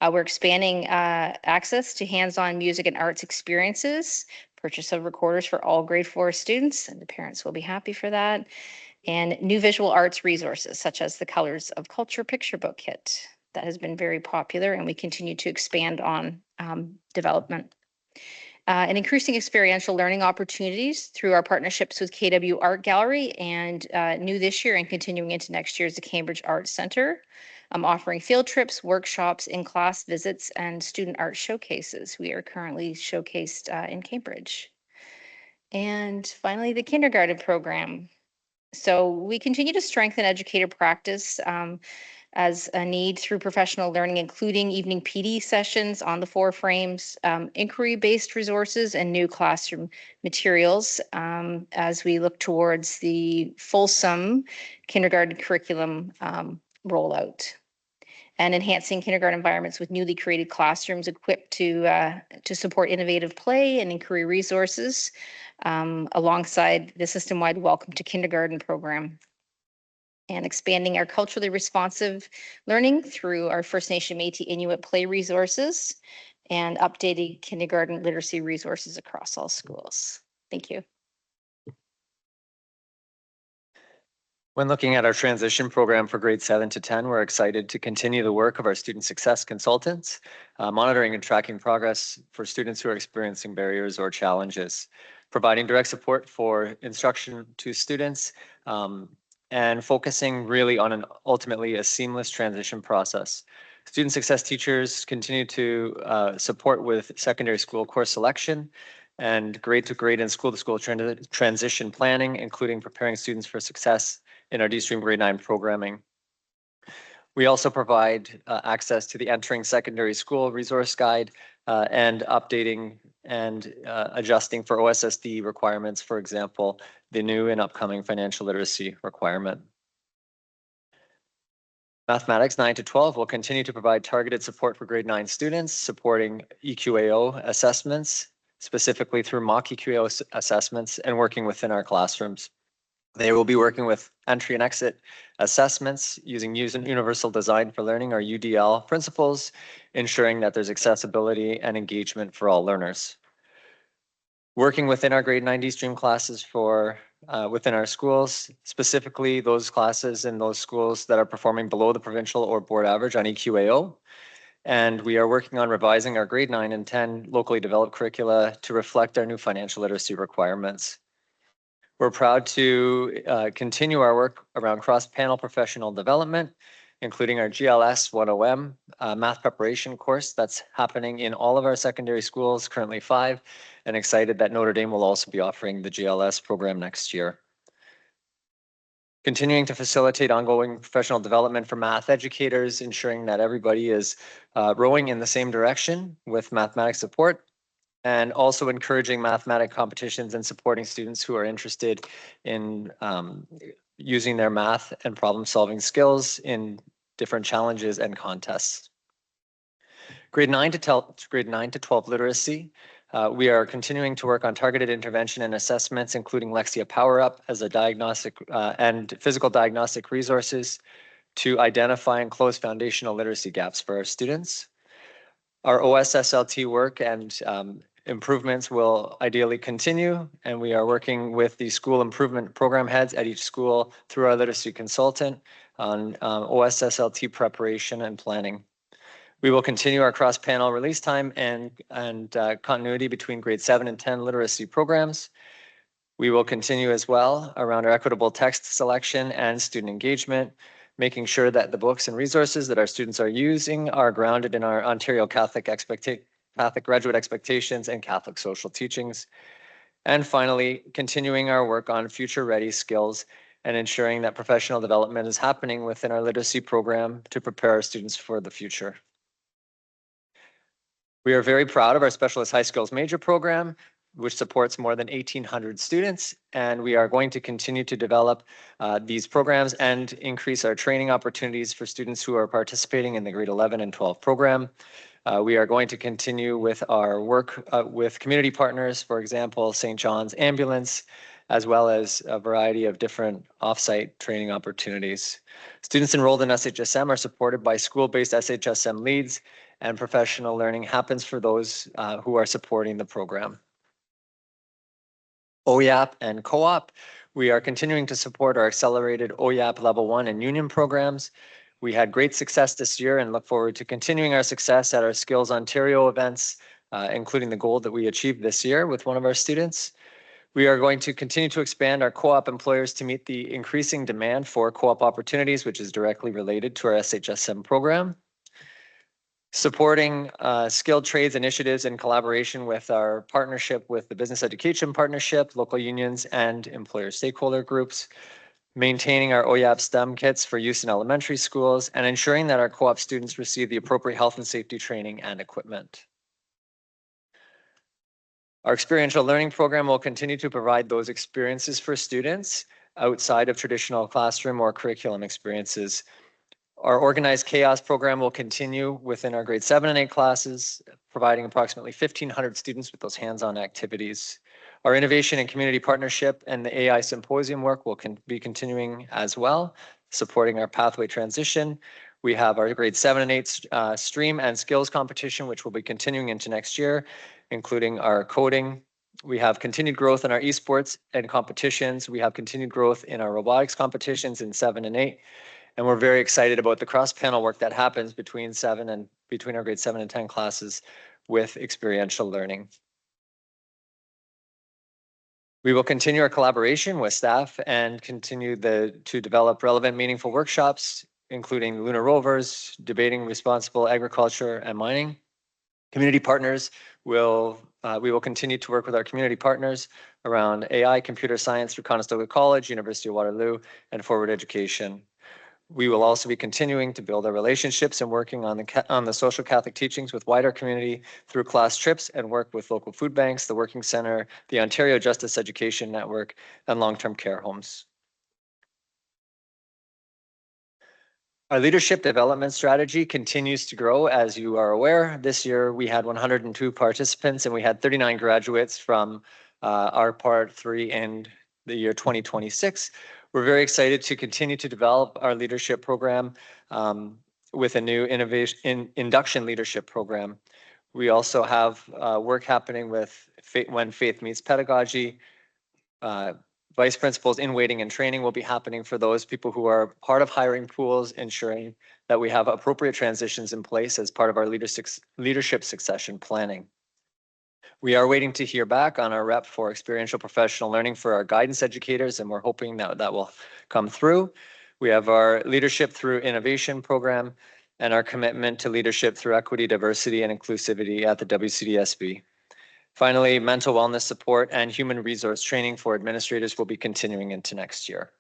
We're expanding access to hands-on music and arts experiences, purchase of recorders for all grade 4 students, and the parents will be happy for that, and new visual arts resources such as the Colors of Culture picture book kit. That has been very popular, and we continue to expand on development. And increasing experiential learning opportunities through our partnerships with KW Art Gallery and new this year and continuing into next year is the Cambridge Arts Center. Offering field trips, workshops, in-class visits, and student art showcases. We are currently showcased in Cambridge. And finally, the kindergarten program. So we continue to strengthen educator practice as a need through professional learning, including evening PD sessions on the 4 frames, inquiry-based resources, and new classroom materials as we look towards the fulsome kindergarten curriculum rollout. And enhancing kindergarten environments with newly created classrooms equipped to support innovative play and inquiry resources, alongside the system-wide Welcome to Kindergarten program. And expanding our culturally responsive learning through our First Nation Métis Inuit play resources and updating kindergarten literacy resources across all schools. Thank you. When looking at our transition program for grades 7 to 10, we're excited to continue the work of our student success consultants, monitoring and tracking progress for students who are experiencing barriers or challenges, providing direct support for instruction to students, and focusing really on ultimately a seamless transition process. Student success teachers continue to support with secondary school course selection and grade to grade and school to school transition planning, including preparing students for success in our D-Stream grade 9 programming. We also provide access to the Entering Secondary School resource guide and updating and adjusting for OSSD requirements, for example, the new and upcoming financial literacy requirement. Mathematics 9 to 12 will continue to provide targeted support for grade 9 students, supporting EQAO assessments, specifically through mock EQAO assessments and working within our classrooms. They will be working with entry and exit assessments using Universal Design for Learning, or UDL principles, ensuring that there's accessibility and engagement for all learners. Working within our grade 9 D-Stream classes for within our schools, specifically those classes in those schools that are performing below the provincial or board average on EQAO. And we are working on revising our grade 9 and 10 locally developed curricula to reflect our new financial literacy requirements. We're proud to continue our work around cross-panel professional development, including our GLS 1OM math preparation course that's happening in all of our secondary schools, currently 5, and excited that Notre Dame will also be offering the GLS program next year. Continuing to facilitate ongoing professional development for math educators, ensuring that everybody is rowing in the same direction with mathematics support, and also encouraging mathematic competitions and supporting students who are interested in using their math and problem-solving skills in different challenges and contests. Grade 9 to 12 literacy. We are continuing to work on targeted intervention and assessments, including Lexia Power Up as a diagnostic and physical diagnostic resources to identify and close foundational literacy gaps for our students. Our OSSLT work and improvements will ideally continue, and we are working with the school improvement program heads at each school through our literacy consultant on OSSLT preparation and planning. We will continue our cross-panel release time and continuity between grade 7 and 10 literacy programs. We will continue as well around our equitable text selection and student engagement, making sure that the books and resources that our students are using are grounded in our Ontario Catholic graduate expectations and Catholic social teachings. And finally, continuing our work on future-ready skills and ensuring that professional development is happening within our literacy program to prepare our students for the future. We are very proud of our Specialist High Skills Major program, which supports more than 1,800 students, and we are going to continue to develop these programs and increase our training opportunities for students who are participating in the grade 11 and 12 program. We are going to continue with our work with community partners, for example, St. John's Ambulance, as well as a variety of different offsite training opportunities. Students enrolled in SHSM are supported by school-based SHSM leads, and professional learning happens for those who are supporting the program. OYAP and co-op. We are continuing to support our accelerated OYAP level 1 and union programs. We had great success this year and look forward to continuing our success at our Skills Ontario events, including the goal that we achieved this year with one of our students. We are going to continue to expand our co-op employers to meet the increasing demand for co-op opportunities, which is directly related to our SHSM program. Supporting skilled trades initiatives in collaboration with our partnership with the Business Education Partnership, local unions, and employer stakeholder groups. Maintaining our OYAP STEM kits for use in elementary schools, and ensuring that our co-op students receive the appropriate health and safety training and equipment. Our experiential learning program will continue to provide those experiences for students outside of traditional classroom or curriculum experiences. Our organized chaos program will continue within our grade 7 and 8 classes, providing approximately 1,500 students with those hands-on activities. Our innovation and community partnership and the AI symposium work will be continuing as well, supporting our pathway transition. We have our grade 7 and 8 stream and skills competition, which will be continuing into next year, including our coding. We have continued growth in our esports and competitions. We have continued growth in our robotics competitions in 7 and 8. And we're very excited about the cross-panel work that happens between our grade 7 and 10 classes with experiential learning. We will continue our collaboration with staff and continue to develop relevant, meaningful workshops, including lunar rovers, debating responsible agriculture and mining. Community partners we will continue to work with our community partners around AI, computer science through Conestoga College, University of Waterloo, and forward education. We will also be continuing to build our relationships and working on the social Catholic teachings with wider community through class trips and work with local food banks, the Working Center, the Ontario Justice Education Network, and long-term care homes. Our leadership development strategy continues to grow, as you are aware. This year we had 102 participants and we had 39 graduates from our Part 3 in the year 2026. We're very excited to continue to develop our leadership program with a new induction leadership program. We also have work happening with When Faith Meets Pedagogy. Vice principals in waiting and training will be happening for those people who are part of hiring pools, ensuring that we have appropriate transitions in place as part of our leadership succession planning. We are waiting to hear back on our rep for experiential professional learning for our guidance educators, and we're hoping that that will come through. We have our leadership through innovation program and our commitment to leadership through equity, diversity, and inclusivity at the WCDSB. Finally, mental wellness support and human resource training for administrators will be continuing into next year.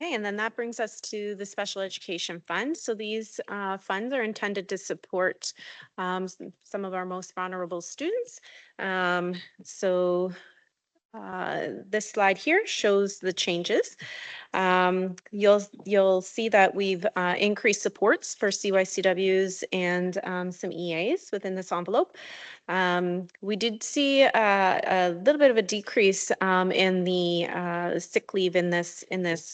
Okay, and then that brings us to the Special Education Fund. So these funds are intended to support some of our most vulnerable students. This slide here shows the changes. You'll see that we've increased supports for CYCWs and some EAs within this envelope. We did see a little bit of a decrease in the sick leave in this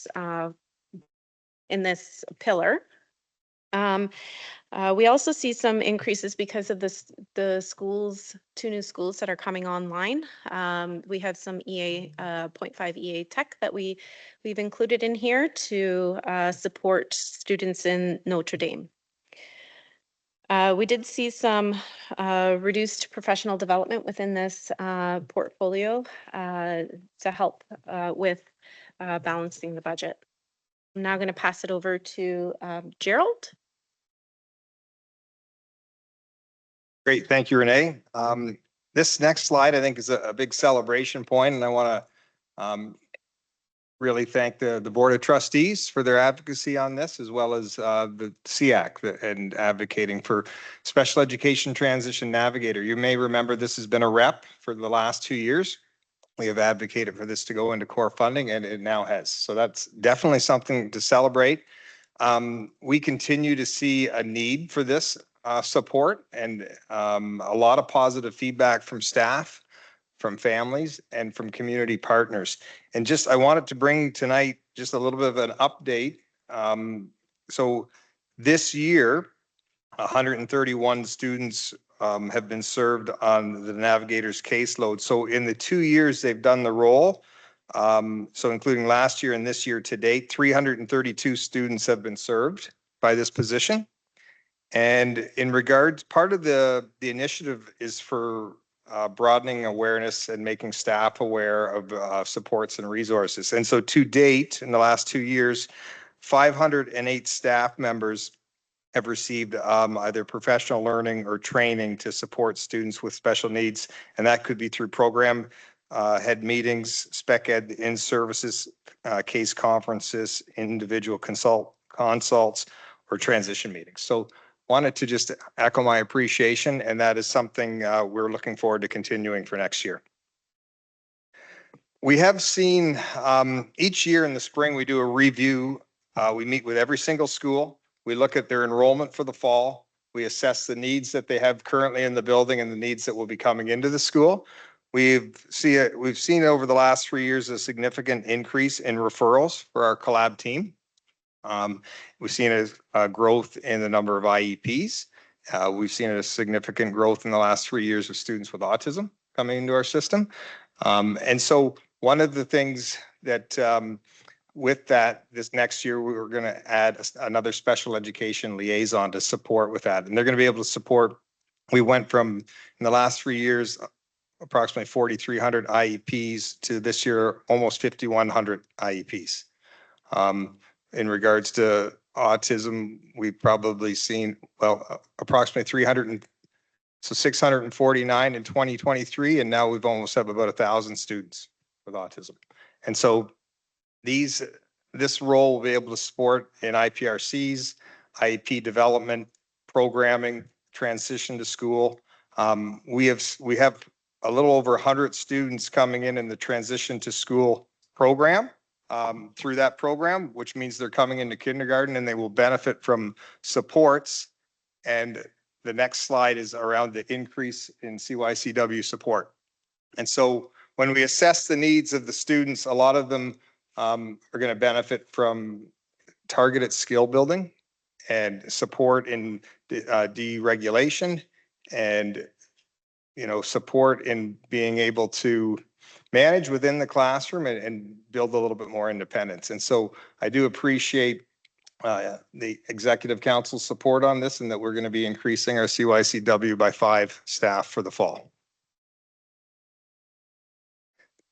pillar. We also see some increases because of the schools, 2 new schools that are coming online. We have some EA 0.5 EA tech that we've included in here to support students in Notre Dame. We did see some reduced professional development within this portfolio to help with balancing the budget. I'm now going to pass it over to Gerald. Great, thank you, Renee. This next slide, I think, is a big celebration point, and I want to really thank the Board of Trustees for their advocacy on this, as well as the SEAC and advocating for Special Education Transition Navigator. You may remember this has been a rep for the last 2 years. We have advocated for this to go into core funding, and it now has. So that's definitely something to celebrate. We continue to see a need for this support and a lot of positive feedback from staff, from families, and from community partners. And I wanted to bring tonight just a little bit of an update. So this year, 131 students have been served on the Navigators caseload. So in the 2 years they've done the role, so including last year and this year to date, 332 students have been served by this position. And in regards, part of the initiative is for broadening awareness and making staff aware of supports and resources. And so to date, in the last 2 years, 508 staff members have received either professional learning or training to support students with special needs. And that could be through program head meetings, spec ed in-services, case conferences, individual consults, or transition meetings. So wanted to just echo my appreciation, and that is something we're looking forward to continuing for next year. We have seen each year in the spring, we do a review. We meet with every single school. We look at their enrollment for the fall. We assess the needs that they have currently in the building and the needs that will be coming into the school. We've seen over the last 3 years a significant increase in referrals for our collab team. We've seen a growth in the number of IEPs. We've seen a significant growth in the last 3 years of students with autism coming into our system. And so one of the things that with that, this next year, we're going to add another special education liaison to support with that. And they're going to be able to support. We went from, in the last 3 years, approximately 4,300 IEPs to this year, almost 5,100 IEPs. In regards to autism, we've probably seen, well, approximately 649 in 2023, and now we've almost have about 1,000 students with autism. And so this role will be able to support in IPRCs, IEP development, programming, transition to school. We have a little over 100 students coming in the transition to school program through that program, which means they're coming into kindergarten and they will benefit from supports. And the next slide is around the increase in CYCW support. And so when we assess the needs of the students, a lot of them are going to benefit from targeted skill building and support in deregulation and, support in being able to manage within the classroom and build a little bit more independence. And so I do appreciate the executive council's support on this, and that we're going to be increasing our CYCW by 5 staff for the fall.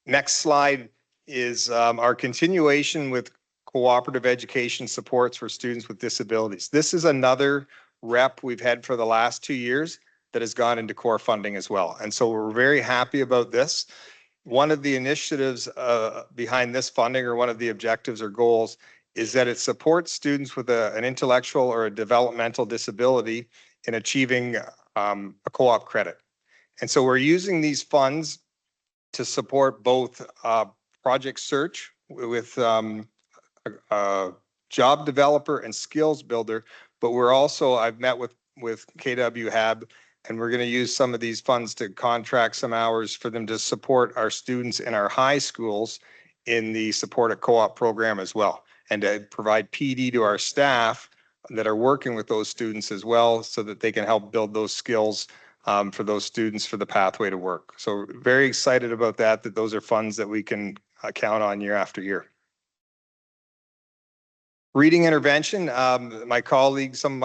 Next slide is our continuation with cooperative education supports for students with disabilities. This is another rep we've had for the last 2 years that has gone into core funding as well. And so we're very happy about this. One of the initiatives behind this funding, or one of the objectives or goals, is that it supports students with an intellectual or a developmental disability in achieving a co-op credit. And so we're using these funds to support both project search with a job developer and skills builder, but we're also, I've met with KW Hab, and we're going to use some of these funds to contract some hours for them to support our students in our high schools in the supported co-op program as well, and to provide PD to our staff that are working with those students as well, so that they can help build those skills for those students for the pathway to work. So very excited about that those are funds that we can count on year after year. Reading intervention, some of my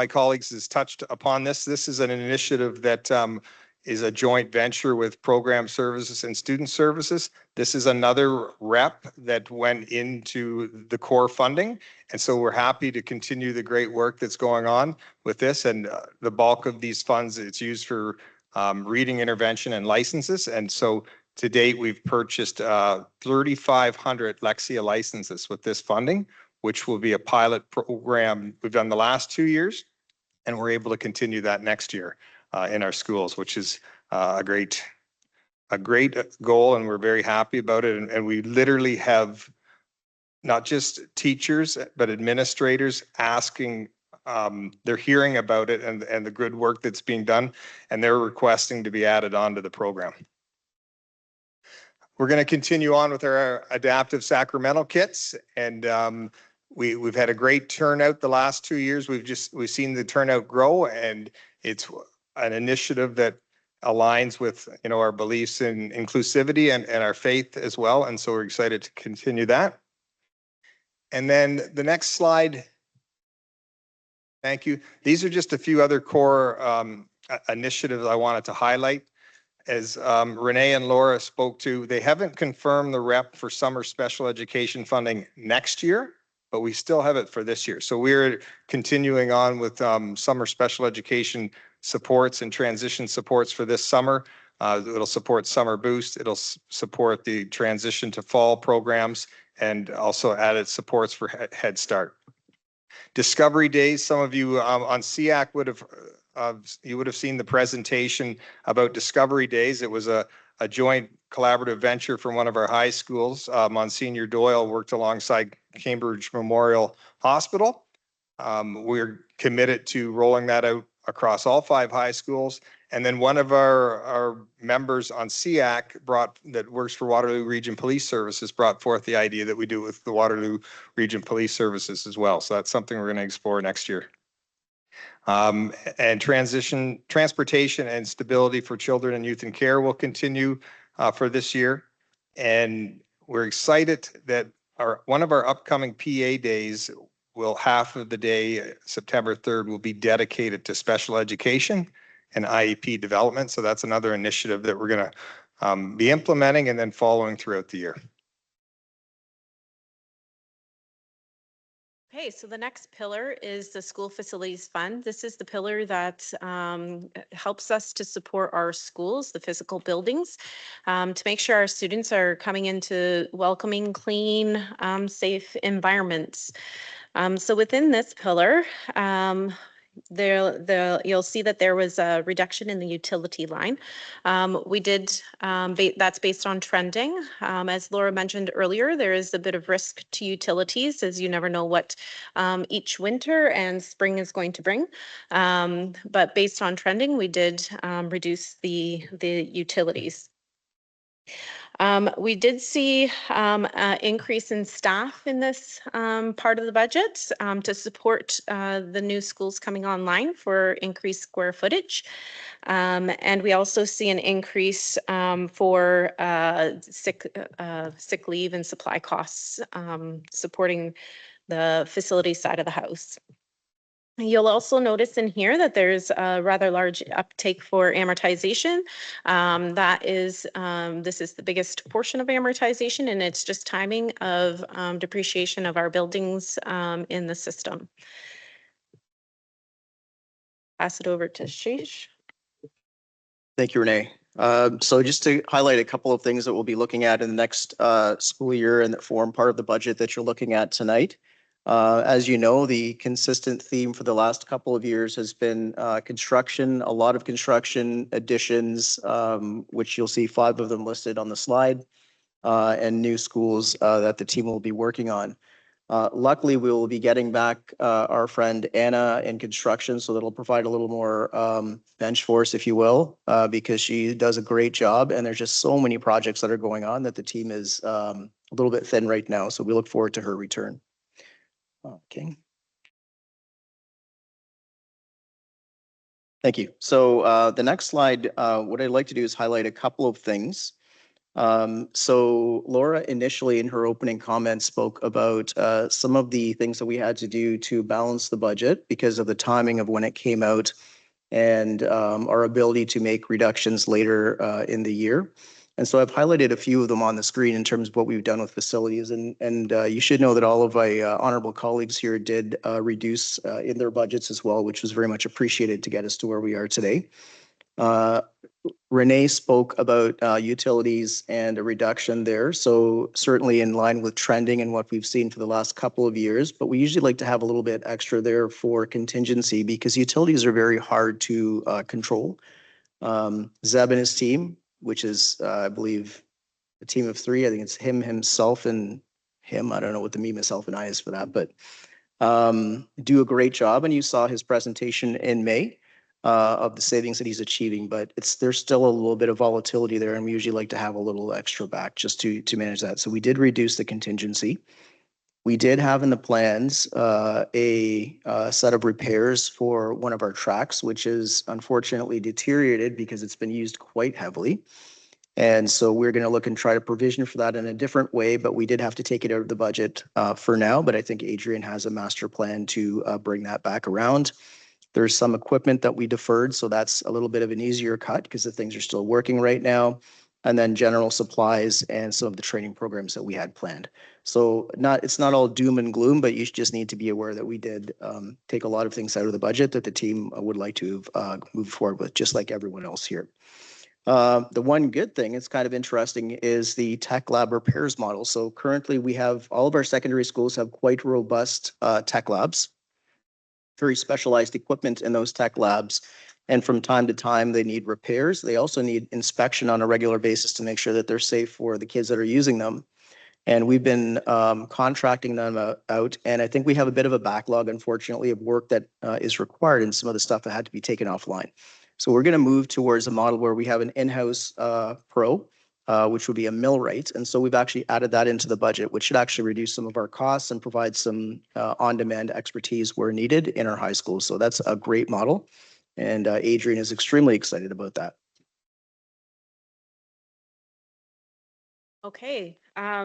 colleagues has touched upon this. This is an initiative that is a joint venture with program services and student services. This is another rep that went into the core funding. And so we're happy to continue the great work that's going on with this. And the bulk of these funds, it's used for reading intervention and licenses. And so to date, we've purchased 3,500 Lexia licenses with this funding, which will be a pilot program we've done the last 2 years, and we're able to continue that next year in our schools, which is a great goal, and we're very happy about it. And we literally have not just teachers, but administrators asking, they're hearing about it and the good work that's being done, and they're requesting to be added onto the program. We're going to continue on with our adaptive sacramental kits, and we've had a great turnout the last 2 years. We've seen the turnout grow, and it's an initiative that aligns with, our beliefs in inclusivity and our faith as well. And so we're excited to continue that. And then the next slide. Thank you. These are just a few other core initiatives I wanted to highlight. As Renee and Laura spoke to, they haven't confirmed the rep for summer special education funding next year, but we still have it for this year. So we're continuing on with summer special education supports and transition supports for this summer. It'll support Summer Boost. It'll support the transition to fall programs, and also added supports for Head Start. Discovery Days, some of you on SEAC would have seen the presentation about Discovery Days. It was a joint collaborative venture from one of our high schools. Monsignor Doyle worked alongside Cambridge Memorial Hospital. We're committed to rolling that out across all 5 high schools. And then one of our members on SEAC that works for Waterloo Region Police Services brought forth the idea that we do it with the Waterloo Region Police Services as well. So that's something we're going to explore next year. And transportation and stability for children and youth in care will continue for this year. And we're excited that one of our upcoming PA days half of the day, September 3rd, will be dedicated to special education and IEP development. So that's another initiative that we're going to be implementing and then following throughout the year. Okay, so the next pillar is the School Facilities Fund. This is the pillar that helps us to support our schools, the physical buildings, to make sure our students are coming into welcoming, clean, safe environments. So within this pillar, you'll see that there was a reduction in the utility line. That's based on trending. As Laura mentioned earlier, there is a bit of risk to utilities, as you never know what each winter and spring is going to bring. But based on trending, we did reduce the utilities. We did see an increase in staff in this part of the budget to support the new schools coming online for increased square footage. And we also see an increase for sick leave and supply costs supporting the facility side of the house. You'll also notice in here that there's a rather large uptake for amortization. This is the biggest portion of amortization, and it's just timing of depreciation of our buildings in the system. Pass it over to Sheesh. Thank you, Renee. So just to highlight a couple of things that we'll be looking at in the next school year and that form part of the budget that you're looking at tonight. As you know, the consistent theme for the last couple of years has been construction, a lot of construction additions, which you'll see 5 of them listed on the slide, and new schools that the team will be working on. Luckily, we will be getting back our friend Anna in construction, so that'll provide a little more bench force, if you will, because she does a great job, and there's just so many projects that are going on that the team is a little bit thin right now, so we look forward to her return. Okay. Thank you. So the next slide, what I'd like to do is highlight a couple of things. So Laura initially in her opening comments spoke about some of the things that we had to do to balance the budget because of the timing of when it came out and our ability to make reductions later in the year. And so I've highlighted a few of them on the screen in terms of what we've done with facilities. And you should know that all of my honorable colleagues here did reduce in their budgets as well, which was very much appreciated to get us to where we are today. Renee spoke about utilities and a reduction there. So certainly in line with trending and what we've seen for the last couple of years, but we usually like to have a little bit extra there for contingency because utilities are very hard to control. Zeb and his team, which is, I believe, a team of 3. I think it's him, himself, and him. I don't know what the me, myself, and I is for that, but do a great job. And you saw his presentation in May of the savings that he's achieving, but there's still a little bit of volatility there, and we usually like to have a little extra back just to manage that. So we did reduce the contingency. We did have in the plans a set of repairs for one of our tracks, which is unfortunately deteriorated because it's been used quite heavily. And so we're going to look and try to provision for that in a different way, but we did have to take it out of the budget for now. But I think Adrian has a master plan to bring that back around. There's some equipment that we deferred, so that's a little bit of an easier cut because the things are still working right now. And then general supplies and some of the training programs that we had planned. So it's not all doom and gloom, but you just need to be aware that we did take a lot of things out of the budget that the team would like to move forward with, just like everyone else here. The one good thing, it's kind of interesting, is the tech lab repairs model. So currently we have, all of our secondary schools have quite robust tech labs, very specialized equipment in those tech labs. And from time to time, they need repairs. They also need inspection on a regular basis to make sure that they're safe for the kids that are using them. And we've been contracting them out. And I think we have a bit of a backlog, unfortunately, of work that is required and some of the stuff that had to be taken offline. So we're going to move towards a model where we have an in-house pro, which would be a millwright. And so we've actually added that into the budget, which should actually reduce some of our costs and provide some on-demand expertise where needed in our high schools. So that's a great model. And Adrian is extremely excited about that. Okay,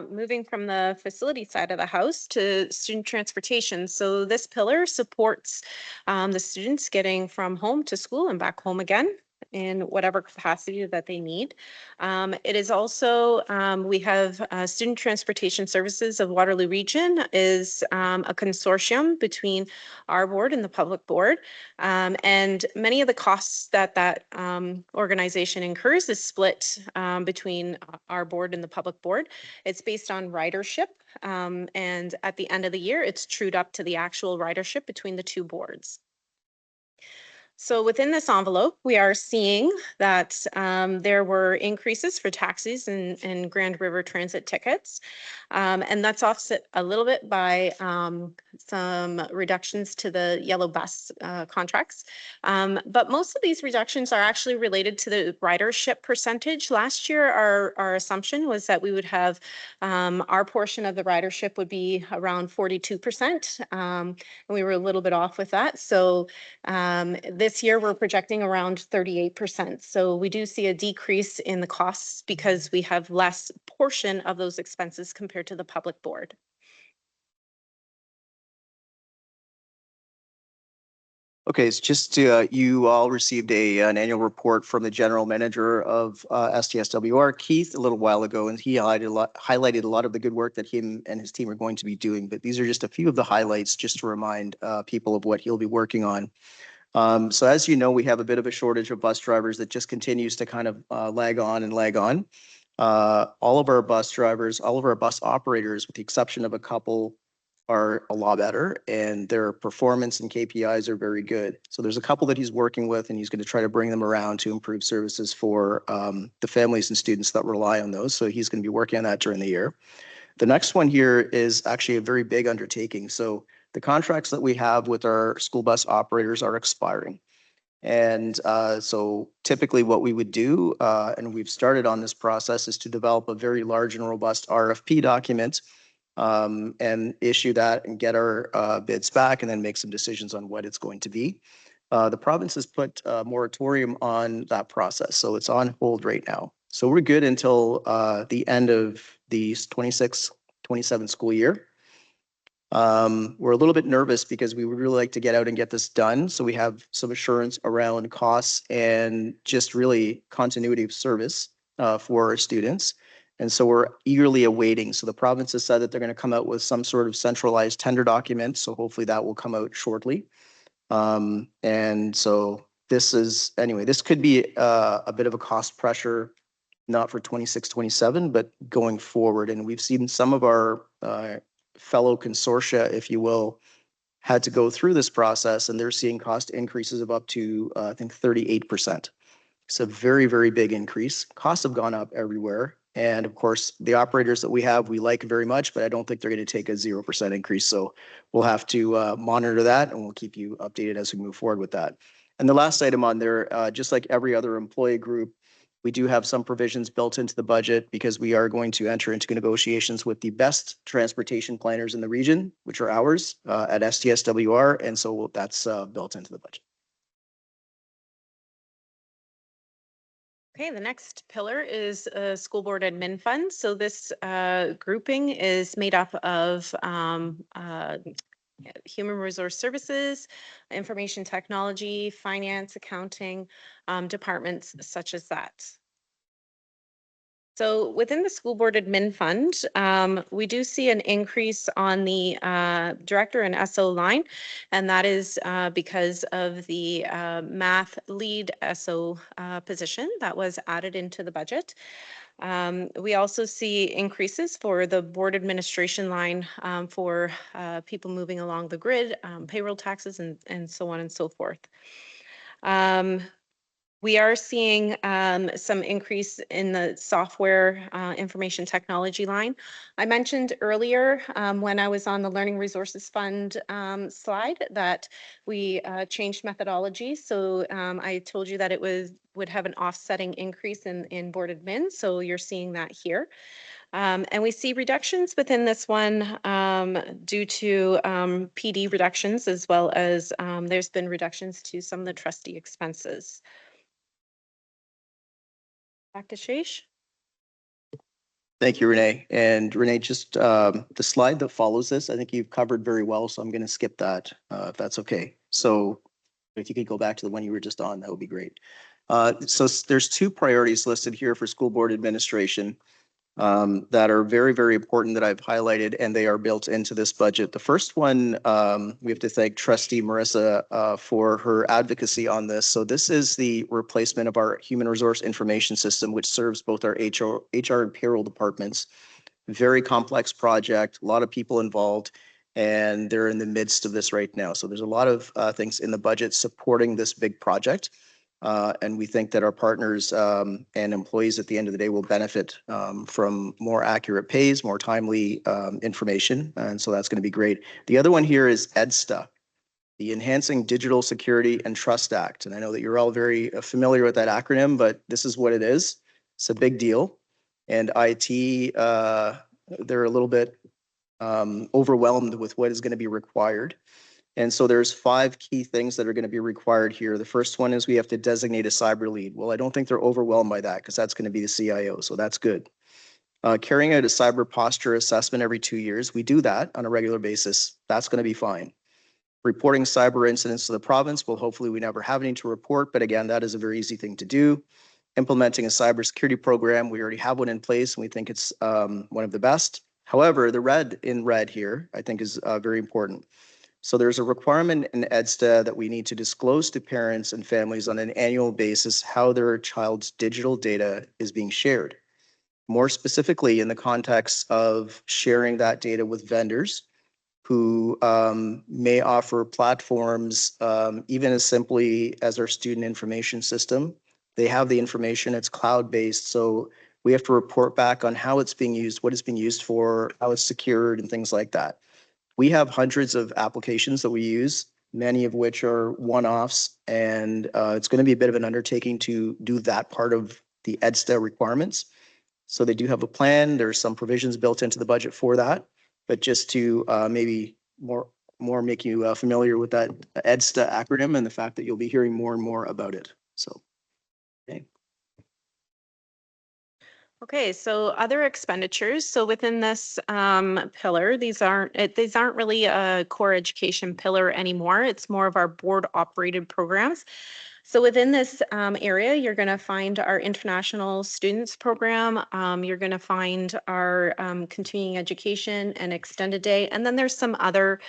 moving from the facility side of the house to student transportation. So this pillar supports the students getting from home to school and back home again in whatever capacity that they need. It is also, we have Student Transportation Services of Waterloo Region is a consortium between our board and the public board. And many of the costs that organization incurs is split between our board and the public board. It's based on ridership. And at the end of the year, it's trued up to the actual ridership between the two boards. So within this envelope, we are seeing that there were increases for taxis and Grand River Transit tickets. And that's offset a little bit by some reductions to the yellow bus contracts. But most of these reductions are actually related to the ridership percentage. Last year, our assumption was that we would have our portion of the ridership would be around 42%. And we were a little bit off with that. So this year, we're projecting around 38%. So we do see a decrease in the costs because we have less portion of those expenses compared to the public board. Okay, it's just you all received an annual report from the general manager of STSWR, Keith, a little while ago, and he highlighted a lot of the good work that him and his team are going to be doing. But these are just a few of the highlights just to remind people of what he'll be working on. So as you know, we have a bit of a shortage of bus drivers that just continues to kind of lag on and lag on. All of our bus drivers, all of our bus operators, with the exception of a couple, are a lot better, and their performance and KPIs are very good. So there's a couple that he's working with, and he's going to try to bring them around to improve services for the families and students that rely on those. So he's going to be working on that during the year. The next one here is actually a very big undertaking. So the contracts that we have with our school bus operators are expiring. And so typically what we would do, and we've started on this process, is to develop a very large and robust RFP document and issue that and get our bids back and then make some decisions on what it's going to be. The province has put a moratorium on that process, so it's on hold right now. So we're good until the end of the 26-27 school year. We're a little bit nervous because we would really like to get out and get this done. So we have some assurance around costs and just really continuity of service for our students. And so we're eagerly awaiting. So the province has said that they're going to come out with some sort of centralized tender document. So hopefully that will come out shortly. And so this is, anyway, this could be a bit of a cost pressure, not for 26-27, but going forward. And we've seen some of our fellow consortia, if you will, had to go through this process, and they're seeing cost increases of up to, I think, 38%. It's a very, very big increase. Costs have gone up everywhere. And of course, the operators that we have, we like very much, but I don't think they're going to take a 0% increase. So we'll have to monitor that, and we'll keep you updated as we move forward with that. And the last item on there, just like every other employee group, We do have some provisions built into the budget because we are going to enter into negotiations with the best transportation planners in the region, which are ours at STSWR. And so that's built into the budget. Okay, the next pillar is school board admin fund. So this grouping is made up of human resource services, information technology, finance, accounting, departments such as that. So within the school board admin fund, we do see an increase on the director and SO line, and that is because of the math lead SO position that was added into the budget. We also see increases for the board administration line for people moving along the grid, payroll taxes, and so on and so forth. We are seeing some increase in the software information technology line. I mentioned earlier when I was on the Learning Resources Fund slide that we changed methodology. So I told you that it would have an offsetting increase in board admin. So you're seeing that here. And we see reductions within this one due to PD reductions, as well as there's been reductions to some of the trustee expenses. Back to Shesh. Thank you, Renee. And Renee, just the slide that follows this, I think you've covered very well, so I'm going to skip that if that's okay. So if you could go back to the one you were just on, that would be great. So there's two priorities listed here for school board administration that are very, very important that I've highlighted, and they are built into this budget. The first one, we have to thank Trustee Marissa for her advocacy on this. So this is the replacement of our human resource information system, which serves both our HR and payroll departments. Very complex project, a lot of people involved, and they're in the midst of this right now. So there's a lot of things in the budget supporting this big project. And we think that our partners and employees at the end of the day will benefit from more accurate pays, more timely information. And so that's going to be great. The other one here is EDSTA, the Enhancing Digital Security and Trust Act. And I know that you're all very familiar with that acronym, but this is what it is. It's a big deal. And IT, they're a little bit overwhelmed with what is going to be required. And so there's 5 key things that are going to be required here. The first one is we have to designate a cyber lead. Well, I don't think they're overwhelmed by that because that's going to be the CIO. So that's good. Carrying out a cyber posture assessment every 2 years. We do that on a regular basis. That's going to be fine. Reporting cyber incidents to the province. Well, hopefully we never have any to report. But again, that is a very easy thing to do. Implementing a cybersecurity program. We already have one in place and we think it's one of the best. However, the red here, I think is very important. So there's a requirement in EDSTA that we need to disclose to parents and families on an annual basis how their child's digital data is being shared. More specifically, in the context of sharing that data with vendors who may offer platforms, even as simply as our student information system. They have the information, it's cloud-based, so we have to report back on how it's being used, what it's being used for, how it's secured, and things like that. We have hundreds of applications that we use, many of which are one-offs, and it's going to be a bit of an undertaking to do that part of the EDSTA requirements. So they do have a plan. There's some provisions built into the budget for that, but just to maybe more make you familiar with that EDSTA acronym and the fact that you'll be hearing more and more about it. So, okay. Okay, so other expenditures. So within this pillar, these aren't really a core education pillar anymore. It's more of our board operated programs. So within this area, you're going to find our international students program. You're going to find our continuing education and extended day. And then there's some other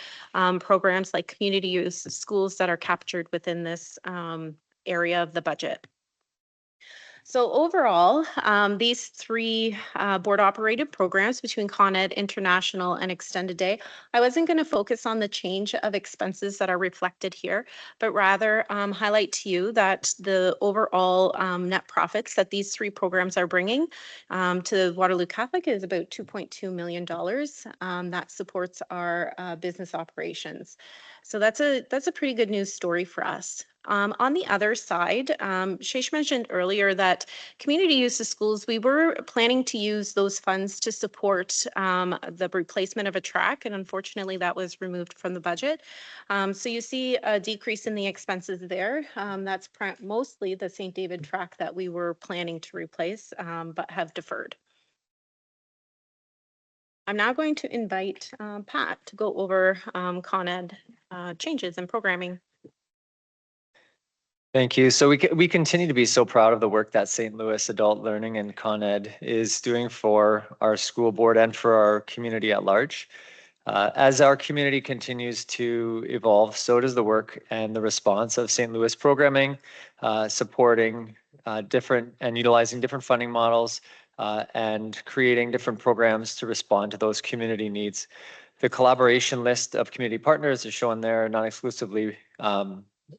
programs like community use schools that are captured within this area of the budget. So overall, these 3 board operated programs between Con Ed, International, and Extended Day, I wasn't going to focus on the change of expenses that are reflected here, but rather highlight to you that the overall net profits that these 3 programs are bringing to Waterloo Catholic is about $2.2 million. That supports our business operations. So that's a pretty good news story for us. On the other side, Shaish mentioned earlier that community use of schools, we were planning to use those funds to support the replacement of a track, and unfortunately that was removed from the budget. So you see a decrease in the expenses there. That's mostly the St. David track that we were planning to replace, but have deferred. I'm now going to invite Pat to go over Con Ed changes in programming. Thank you. So we continue to be so proud of the work that St. Louis Adult Learning and Con Ed is doing for our school board and for our community at large. As our community continues to evolve, so does the work and the response of St. Louis programming, supporting different and utilizing different funding models and creating different programs to respond to those community needs. The collaboration list of community partners is shown there, not exclusively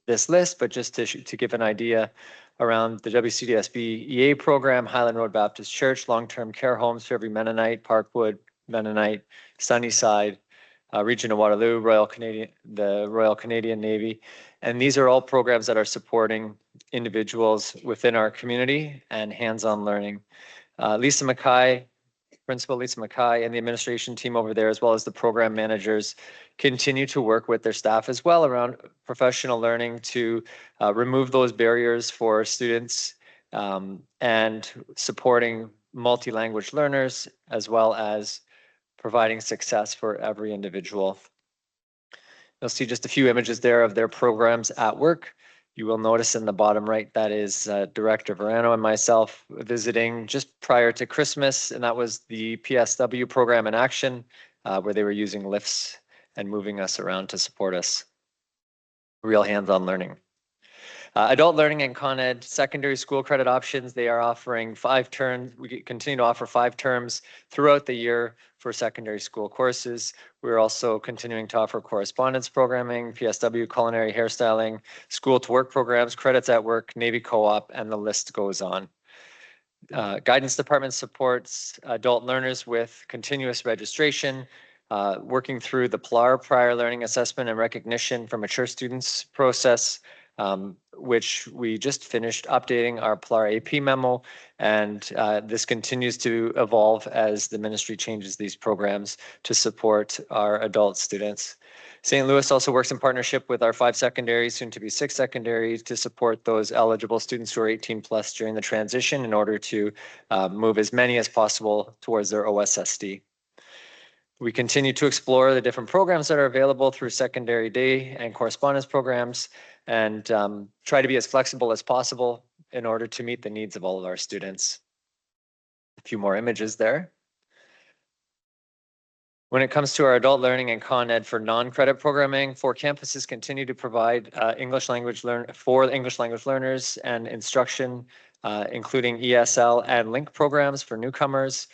this list, but just to give an idea around the WCDSB EA program, Highland Road Baptist Church, long-term care homes for every Mennonite, Parkwood, Mennonite, Sunnyside, Region of Waterloo, the Royal Canadian Navy. And these are all programs that are supporting individuals within our community and hands-on learning. Lisa Mackay, Principal Lisa Mackay and the administration team over there, as well as the program managers, continue to work with their staff as well around professional learning to remove those barriers for students and supporting multi-language learners, as well as providing success for every individual. You'll see just a few images there of their programs at work. You will notice in the bottom right, that is Director Verano and myself visiting just prior to Christmas, and that was the PSW program in action, where they were using lifts and moving us around to support us. Real hands-on learning. Adult Learning and Con Ed secondary school credit options, they are offering 5 terms. We continue to offer 5 terms throughout the year for secondary school courses. We're also continuing to offer correspondence programming, PSW, culinary, hairstyling, school to work programs, credits at work, Navy co-op, and the list goes on. Guidance department supports adult learners with continuous registration, working through the PLAR, prior learning assessment and recognition for mature students process, which we just finished updating our PLAR AP memo, and this continues to evolve as the ministry changes these programs to support our adult students. St. Louis also works in partnership with our 5 secondaries, soon to be 6 secondaries, to support those eligible students who are 18 plus during the transition in order to move as many as possible towards their OSSD. We continue to explore the different programs that are available through secondary day and correspondence programs, and try to be as flexible as possible in order to meet the needs of all of our students. A few more images there. When it comes to our adult learning and Con Ed for non-credit programming, 4 campuses continue to provide English language learners and instruction, including ESL and LINK programs for newcomers.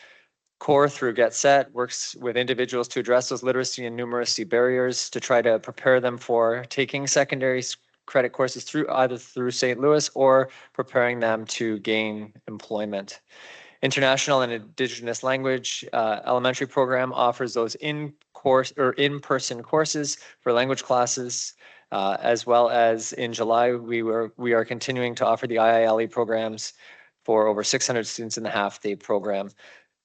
CORE through Get Set works with individuals to address those literacy and numeracy barriers to try to prepare them for taking secondary credit courses either through St. Louis or preparing them to gain employment. International and Indigenous Language Elementary Program offers those in-person courses for language classes, as well as in July, we are continuing to offer the IILE programs for over 600 students in the half-day program.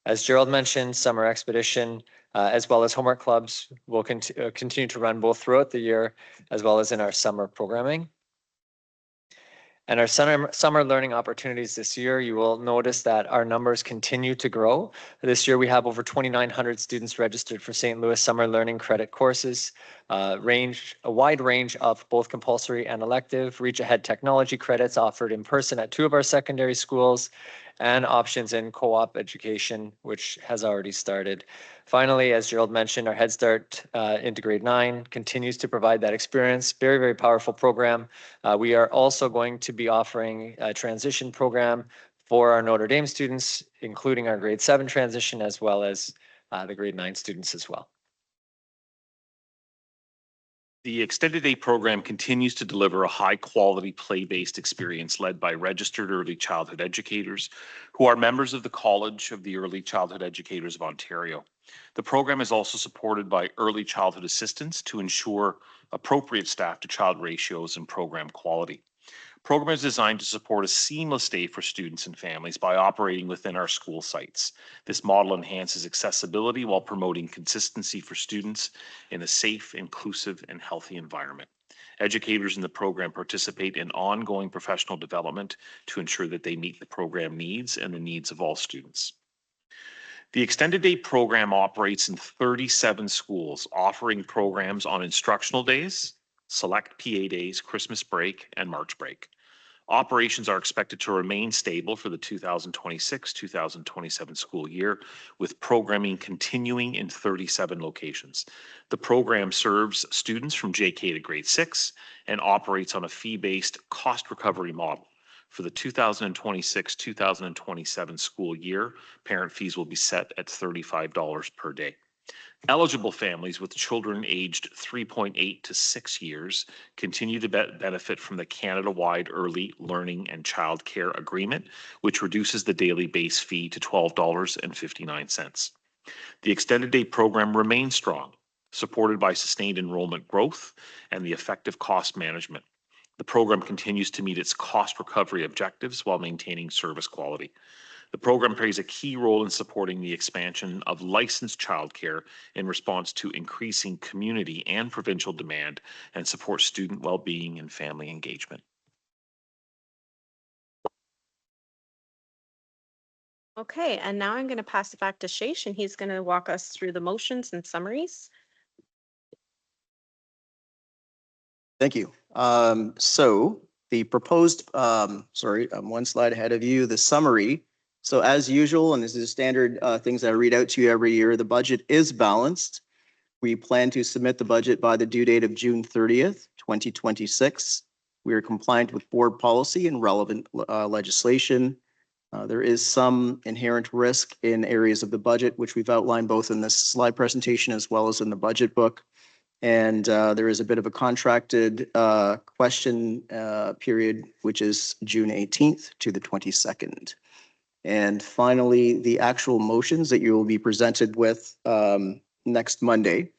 As Gerald mentioned, Summer Expedition, as well as homework clubs will continue to run both throughout the year, as well as in our summer programming. And our summer learning opportunities this year, you will notice that our numbers continue to grow. This year, we have over 2,900 students registered for St. Louis summer learning credit courses, a wide range of both compulsory and elective, Reach Ahead technology credits offered in person at 2 of our secondary schools, and options in co-op education, which has already started. Finally, as Gerald mentioned, our Head Start into grade 9 continues to provide that experience. Very, very powerful program. We are also going to be offering a transition program for our Notre Dame students, including our grade 7 transition, as well as the grade 9 students as well. The Extended Day program continues to deliver a high-quality play-based experience led by registered early childhood educators who are members of the College of the Early Childhood Educators of Ontario. The program is also supported by early childhood assistance to ensure appropriate staff to child ratios and program quality. Program is designed to support a seamless day for students and families by operating within our school sites. This model enhances accessibility while promoting consistency for students in a safe, inclusive, and healthy environment. Educators in the program participate in ongoing professional development to ensure that they meet the program needs and the needs of all students. The Extended Day program operates in 37 schools, offering programs on instructional days, select PA days, Christmas break, and March break. Operations are expected to remain stable for the 2026-2027 school year, with programming continuing in 37 locations. The program serves students from JK to grade 6 and operates on a fee-based cost recovery model. For the 2026-2027 school year, parent fees will be set at $35 per day. Eligible families with children aged 3.8 to 6 years continue to benefit from the Canada-wide Early Learning and Child Care Agreement, which reduces the daily base fee to $12.59. The Extended Day program remains strong, supported by sustained enrollment growth and the effective cost management. The program continues to meet its cost recovery objectives while maintaining service quality. The program plays a key role in supporting the expansion of licensed childcare in response to increasing community and provincial demand and supports student well-being and family engagement. Okay, and now I'm going to pass it back to Shaish, and he's going to walk us through the motions and summaries. Thank you. So the proposed, sorry, I'm one slide ahead of you, the summary. So as usual, and this is standard things that I read out to you every year, the budget is balanced. We plan to submit the budget by the due date of June 30th, 2026. We are compliant with board policy and relevant legislation. There is some inherent risk in areas of the budget, which we've outlined both in this slide presentation as well as in the budget book. And there is a bit of a contracted question period, which is June 18th to the 22nd. And finally, the actual motions that you will be presented with next Monday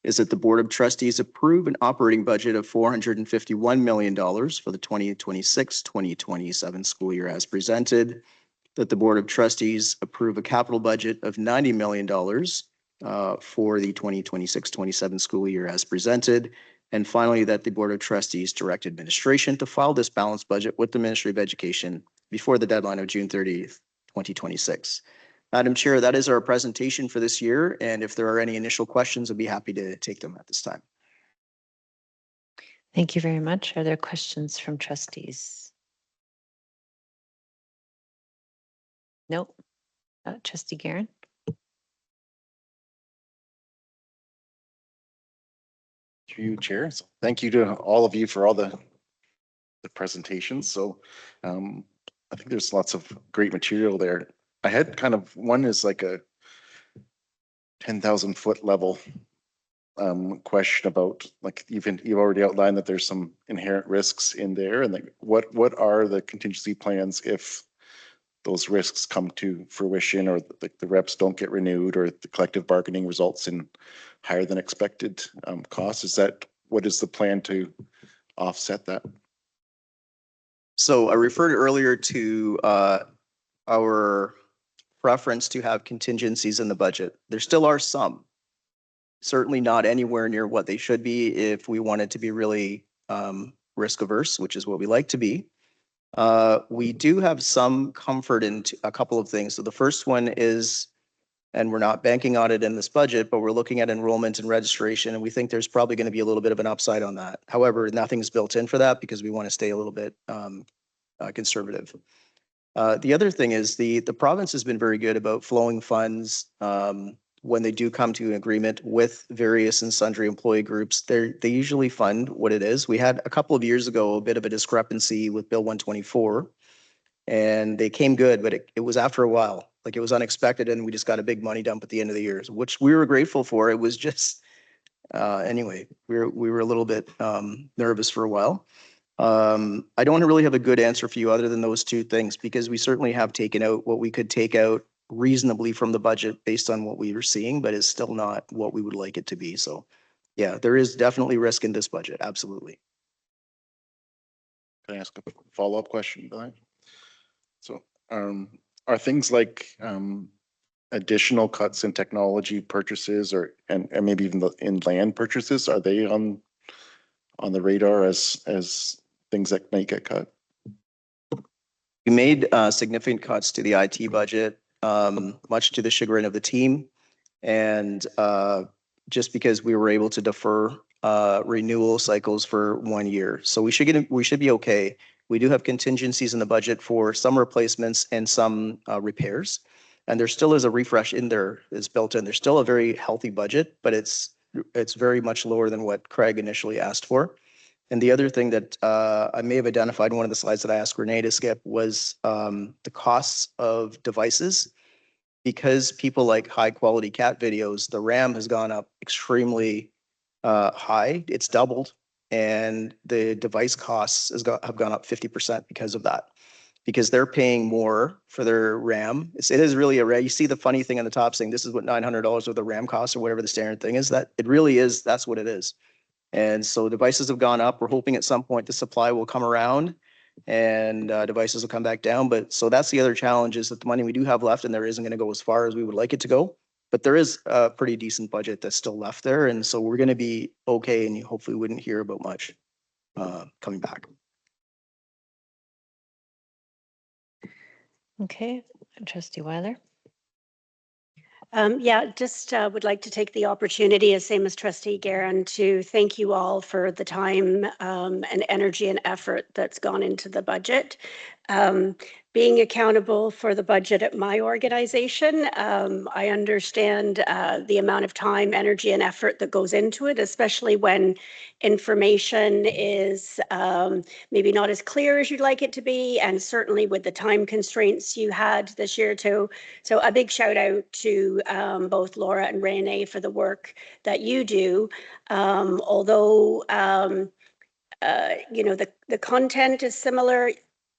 is that the Board of Trustees approve an operating budget of $451 million for the 2026-2027 school year as presented, that the Board of Trustees approve a capital budget of $90 million for the 2026-27 school year as presented, and finally, that the Board of Trustees direct administration to file this balanced budget with the Ministry of Education before the deadline of June 30th, 2026. Madam Chair, that is our presentation for this year, and if there are any initial questions, I'd be happy to take them at this time. Thank you very much. Are there questions from trustees? No. Trustee Guerin? To you, Chair. So thank you to all of you for all the presentations. So I think there's lots of great material there. I had kind of one is like a 10,000 foot level question about, like, you've already outlined that there's some inherent risks in there, and like what are the contingency plans if those risks come to fruition, or the reps don't get renewed, or the collective bargaining results in higher than expected costs? What is the plan to offset that? So I referred earlier to our preference to have contingencies in the budget. There still are some, certainly not anywhere near what they should be if we wanted to be really risk averse, which is what we like to be. We do have some comfort in a couple of things. So the first one is, and we're not banking on it in this budget, but we're looking at enrollment and registration, and we think there's probably going to be a little bit of an upside on that. However, nothing's built in for that because we want to stay a little bit conservative. The other thing is the province has been very good about flowing funds when they do come to an agreement with various and sundry employee groups. They usually fund what it is. We had a couple of years ago a bit of a discrepancy with Bill 124, and they came good, but it was after a while. Like, it was unexpected, and we just got a big money dump at the end of the year, which we were grateful for. It was just, anyway, we were a little bit nervous for a while. I don't really have a good answer for you other than those two things, because we certainly have taken out what we could take out reasonably from the budget based on what we were seeing, but it's still not what we would like it to be. So yeah, there is definitely risk in this budget. Absolutely. Can I ask a follow-up question, Brian? So, are things like, additional cuts in technology purchases and maybe even in land purchases, are they on the radar as things that might get cut? We made significant cuts to the IT budget, much to the chagrin of the team. And just because we were able to defer renewal cycles for 1 year. So we should be okay. We do have contingencies in the budget for some replacements and some repairs. And there still is a refresh in there is built in. There's still a very healthy budget, but it's very much lower than what Craig initially asked for. And the other thing that I may have identified in one of the slides that I asked Renee to skip was the costs of devices. Because people like high quality cat videos, the RAM has gone up extremely high. It's doubled. And the device costs have gone up 50% because of that. Because they're paying more for their RAM. It is really a RAM. You see the funny thing on the top saying this is what $900 worth of RAM costs or whatever the standard thing is. That it really is. That's what it is. And so devices have gone up. We're hoping at some point the supply will come around and devices will come back down. But so that's the other challenge is that the money we do have left and there isn't going to go as far as we would like it to go. But there is a pretty decent budget that's still left there. And so we're going to be okay. And you hopefully wouldn't hear about much coming back. Okay, Trustee Weiler. Yeah, just would like to take the opportunity, as same as Trustee Guerin, to thank you all for the time and energy and effort that's gone into the budget. Being accountable for the budget at my organization, I understand the amount of time, energy, and effort that goes into it, especially when information is maybe not as clear as you'd like it to be, and certainly with the time constraints you had this year too. So a big shout out to both Laura and Renee for the work that you do. Although you know, the content is similar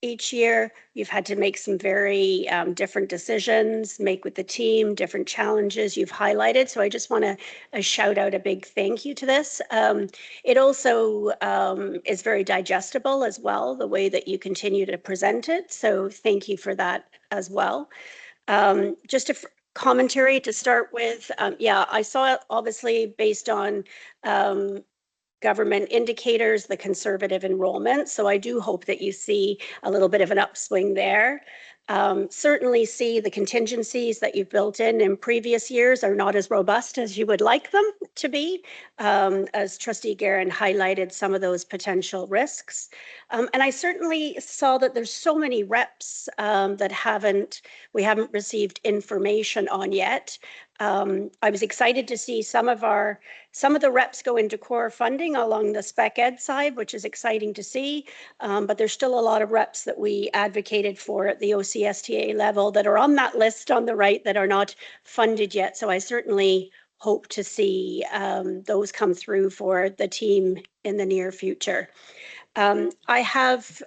each year, you've had to make some very different decisions, make with the team, different challenges you've highlighted. So I just want to shout out a big thank you to this. It also is very digestible as well, the way that you continue to present it. So thank you for that as well. Just a commentary to start with. Yeah, I saw it obviously based on government indicators, the conservative enrollment. So I do hope that you see a little bit of an upswing there. Certainly see the contingencies that you've built in previous years are not as robust as you would like them to be, as Trustee Guerin highlighted some of those potential risks. And I certainly saw that there's so many reps that we haven't received information on yet. I was excited to see some of the reps go into core funding along the spec ed side, which is exciting to see. But there's still a lot of reps that we advocated for at the OCSTA level that are on that list on the right that are not funded yet. So I certainly hope to see those come through for the team in the near future. I have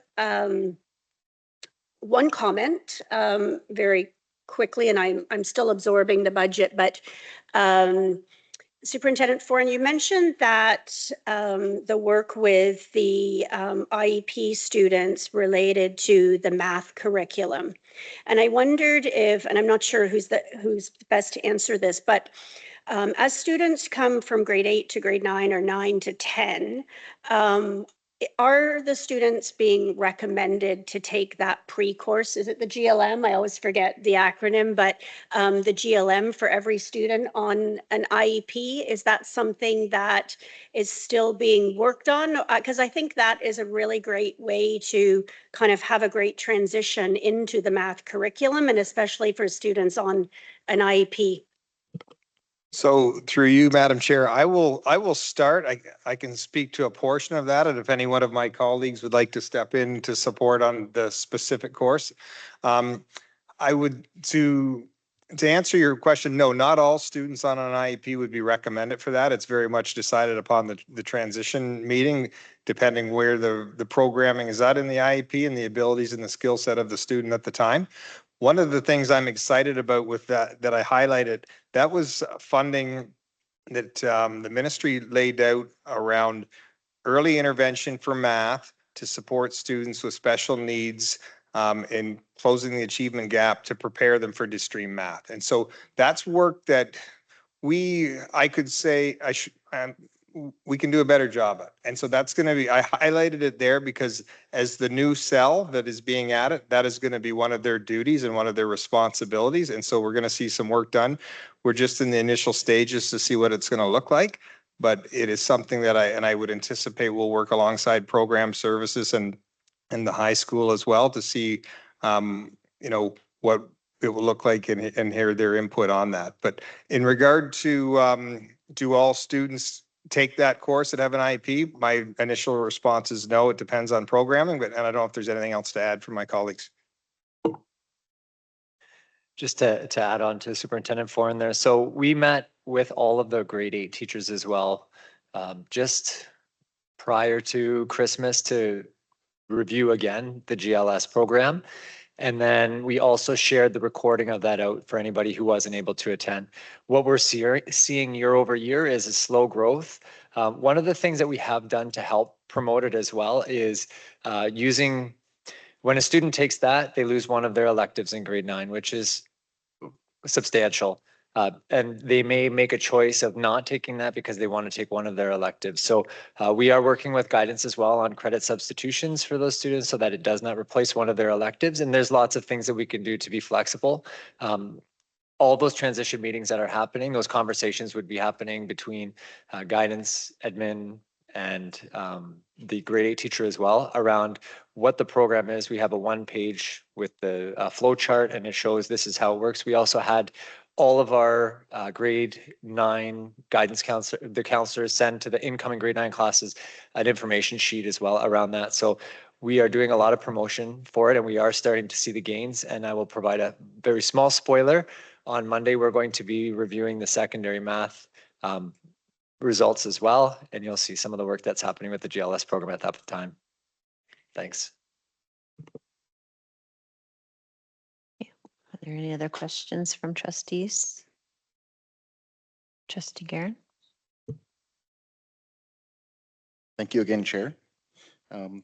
one comment very quickly, and I'm still absorbing the budget, but Superintendent Foran, you mentioned that the work with the IEP students related to the math curriculum. And I wondered if, and I'm not sure who's best to answer this, but as students come from grade 8 to grade 9 or 9 to 10, are the students being recommended to take that pre-course? Is it the GLM? I always forget the acronym, but the GLM for every student on an IEP, is that something that is still being worked on? Because I think that is a really great way to kind of have a great transition into the math curriculum, and especially for students on an IEP. So through you, Madam Chair, I will start. I can speak to a portion of that, and if any one of my colleagues would like to step in to support on the specific course. I would, to answer your question, no, not all students on an IEP would be recommended for that. It's very much decided upon the transition meeting, depending where the programming is at in the IEP and the abilities and the skill set of the student at the time. One of the things I'm excited about with that I highlighted, that was funding that the ministry laid out around early intervention for math to support students with special needs in closing the achievement gap to prepare them for DStream math. And so that's work that I could say we can do a better job at. And so that's going to be, I highlighted it there because as the new cell that is being added, that is going to be one of their duties and one of their responsibilities. And so we're going to see some work done. We're just in the initial stages to see what it's going to look like. But it is something that I would anticipate will work alongside program services and the high school as well to see, what it will look like and hear their input on that. But in regard to, do all students take that course that have an IEP? My initial response is no, it depends on programming, and I don't know if there's anything else to add from my colleagues. Just to add on to Superintendent Foran there. So we met with all of the grade 8 teachers as well, just prior to Christmas to review again the GLS program. And then we also shared the recording of that out for anybody who wasn't able to attend. What we're seeing year over year is a slow growth. One of the things that we have done to help promote it as well is using, when a student takes that, they lose one of their electives in grade 9, which is substantial. And they may make a choice of not taking that because they want to take one of their electives. So we are working with guidance as well on credit substitutions for those students so that it does not replace one of their electives. And there's lots of things that we can do to be flexible. All those transition meetings that are happening, those conversations would be happening between guidance, admin, and the grade 8 teacher as well around what the program is. We have a 1-page with the flow chart and it shows this is how it works. We also had all of our grade 9 guidance counselor, the counselors send to the incoming grade 9 classes an information sheet as well around that. So we are doing a lot of promotion for it and we are starting to see the gains, and I will provide a very small spoiler. On Monday, we're going to be reviewing the secondary math results as well, and you'll see some of the work that's happening with the GLS program at that time. Thanks. Are there any other questions from trustees? Trustee Guerin? Thank you again, Chair.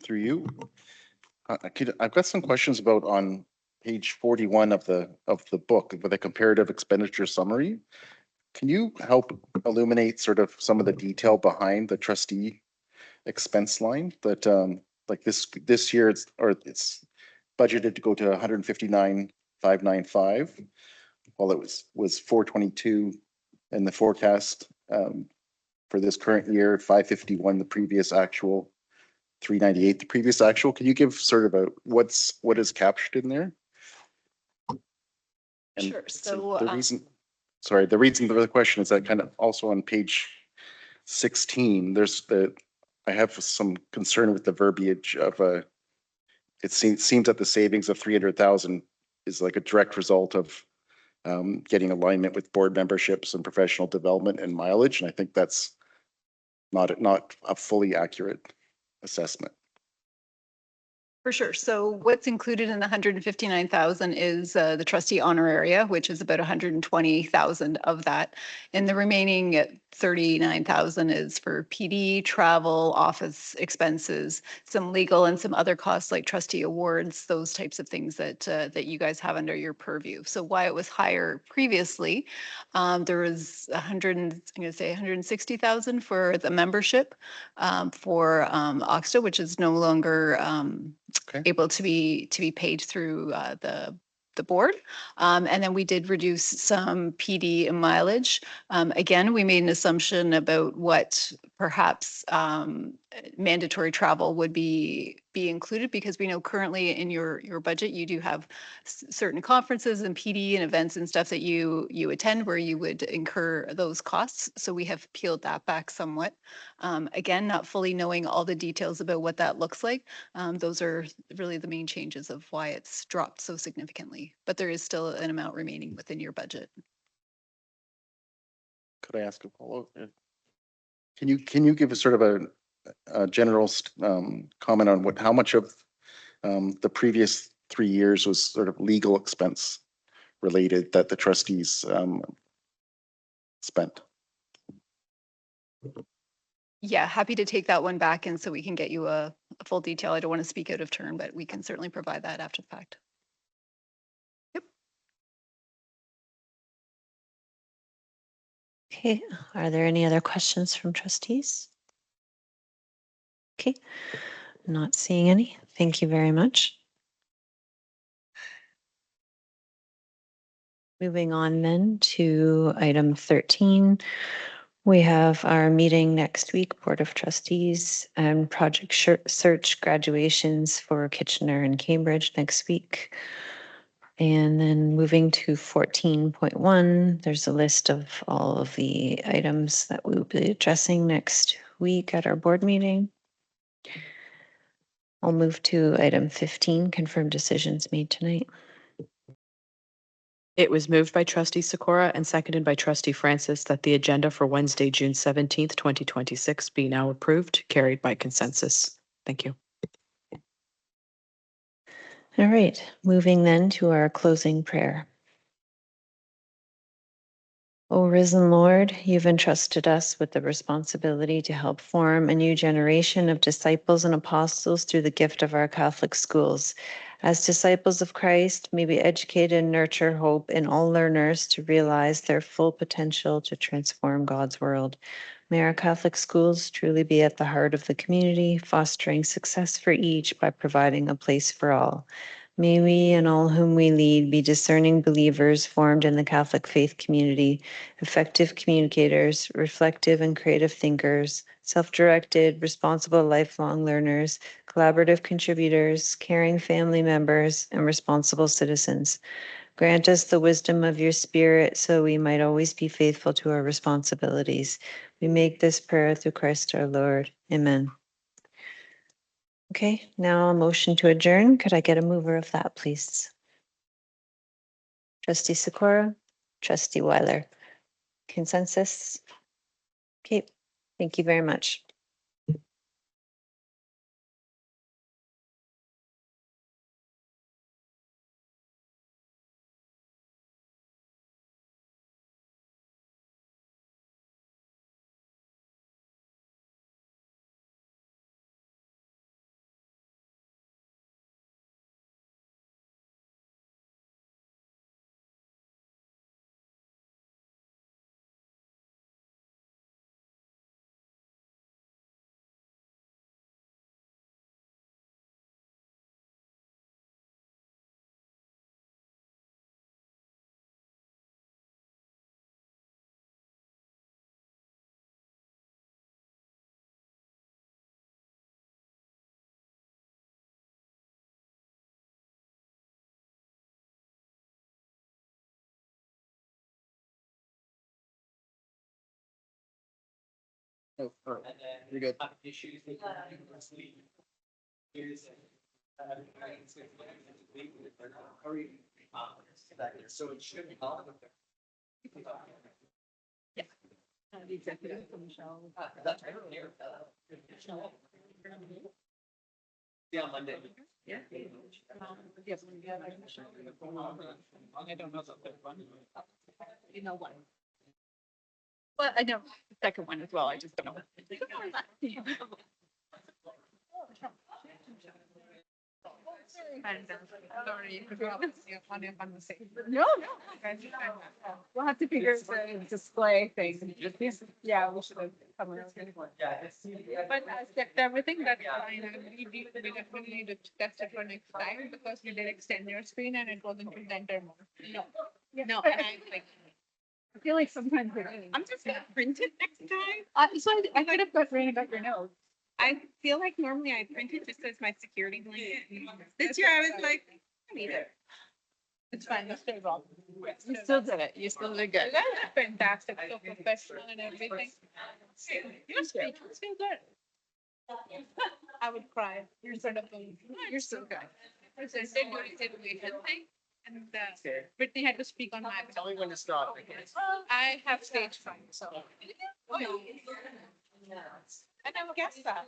Through you. I've got some questions about on page 41 of the book with a comparative expenditure summary. Can you help illuminate sort of some of the detail behind the trustee expense line that like this year it's budgeted to go to 159,595 while it was 422 in the forecast for this current year, 551 the previous actual, 398 the previous actual. Can you give sort of what is captured in there? And sure. So the reason for the question is that kind of also on page 16, I have some concern with the verbiage of it seems that the savings of 300,000 is like a direct result of getting alignment with board memberships and professional development and mileage. And I think that's not a fully accurate assessment. For sure. So what's included in the 159,000 is the trustee honoraria, which is about 120,000 of that. And the remaining 39,000 is for PD, travel, office expenses, some legal and some other costs like trustee awards, those types of things that you guys have under your purview. So why it was higher previously, there was 160,000 for the membership for Oxta, which is no longer able to be paid through the board. And then we did reduce some PD and mileage. Again, we made an assumption about what perhaps mandatory travel would be included, because we know currently in your budget, you do have certain conferences and PD and events and stuff that you attend where you would incur those costs. So we have peeled that back somewhat. Again, not fully knowing all the details about what that looks like. Those are really the main changes of why it's dropped so significantly, but there is still an amount remaining within your budget. Could I ask a follow-up? Can you give us sort of a general comment on how much of the previous 3 years was sort of legal expense related that the trustees spent. Yeah, happy to take that one back and so we can get you a full detail. I don't want to speak out of turn, but we can certainly provide that after the fact. Okay, are there any other questions from trustees? Okay, not seeing any. Thank you very much. Moving on then to item 13. We have our meeting next week, Board of Trustees and Project Search graduations for Kitchener and Cambridge next week. And then moving to 14.1, there's a list of all of the items that we will be addressing next week at our board meeting. I'll move to item 15, confirm decisions made tonight. It was moved by trustee Sikora and seconded by trustee Francis that the agenda for Wednesday, June 17th, 2026 be now approved, carried by consensus. Thank you. All right, moving then to our closing prayer. O risen Lord, you've entrusted us with the responsibility to help form a new generation of disciples and apostles through the gift of our Catholic schools. As disciples of Christ, may we educate and nurture hope in all learners to realize their full potential to transform God's world. May our Catholic schools truly be at the heart of the community, fostering success for each by providing a place for all. May we and all whom we lead be discerning believers formed in the Catholic faith community, effective communicators, reflective and creative thinkers, self-directed, responsible lifelong learners, collaborative contributors, caring family members, and responsible citizens. Grant us the wisdom of your Spirit so we might always be faithful to our responsibilities. We make this prayer through Christ our Lord. Amen. Okay, now a motion to adjourn. Could I get a mover of that, please? Trustee Sikora, trustee Weiler. Consensus? Okay, thank you very much. Oh, all right. You're good. So it should be. Yeah. The executive from Michelle. That's right here. Yeah, Monday. Yeah. Yes. I don't know the one. You know what? Well, I know the second one as well. I just don't know. Sorry, no. We'll have to figure the display thing. Yeah, we should have come around. But everything that's fine. We definitely need to test it for next time because we did extend your screen and it wasn't presenter mode. No, and I feel like sometimes I'm just gonna print it next time. so I could have got your notes. I feel like normally I print it just as my security blanket. This year I was like, I need it. It's fine, let's stay wrong. You still did it. You still did good. You guys are fantastic, so professional and everything. Your speech was so good. I would cry. You're sort of, you're so good. Presented during the innovation thing. And Brittany had to speak on my. Tell me when to stop. I have stage fright, so. Oh, yeah. I never guessed that.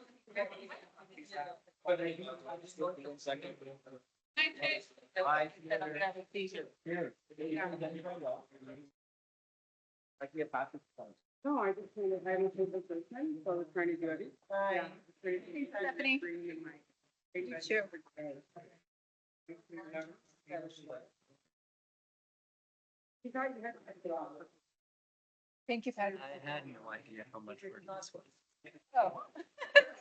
No, I just, I haven't seen this person, so I was trying to do it. Yeah. Stephanie. You too. Thank you, Patty. I had no idea how much work this was. Oh.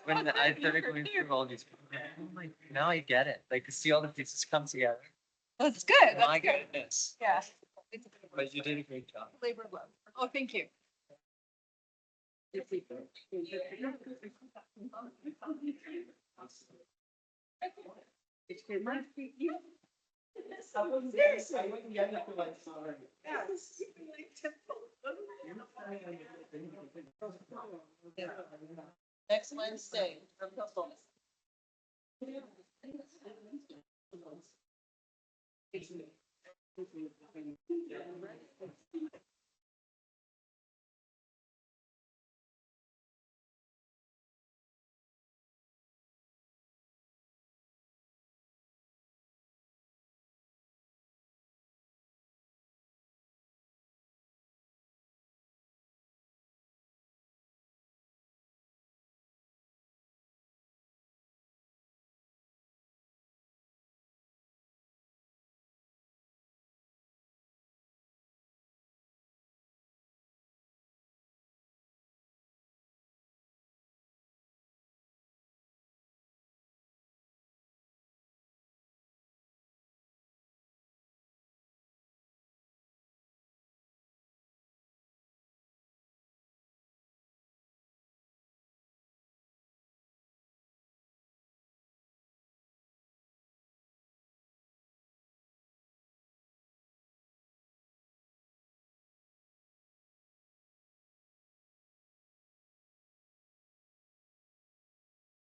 When I started going through all these, I'm like, now I get it. Like to see all the pieces come together. That's good. My That's good. goodness. Yeah. But you did a great job. Labor of love. Oh, thank you. Next Wednesday.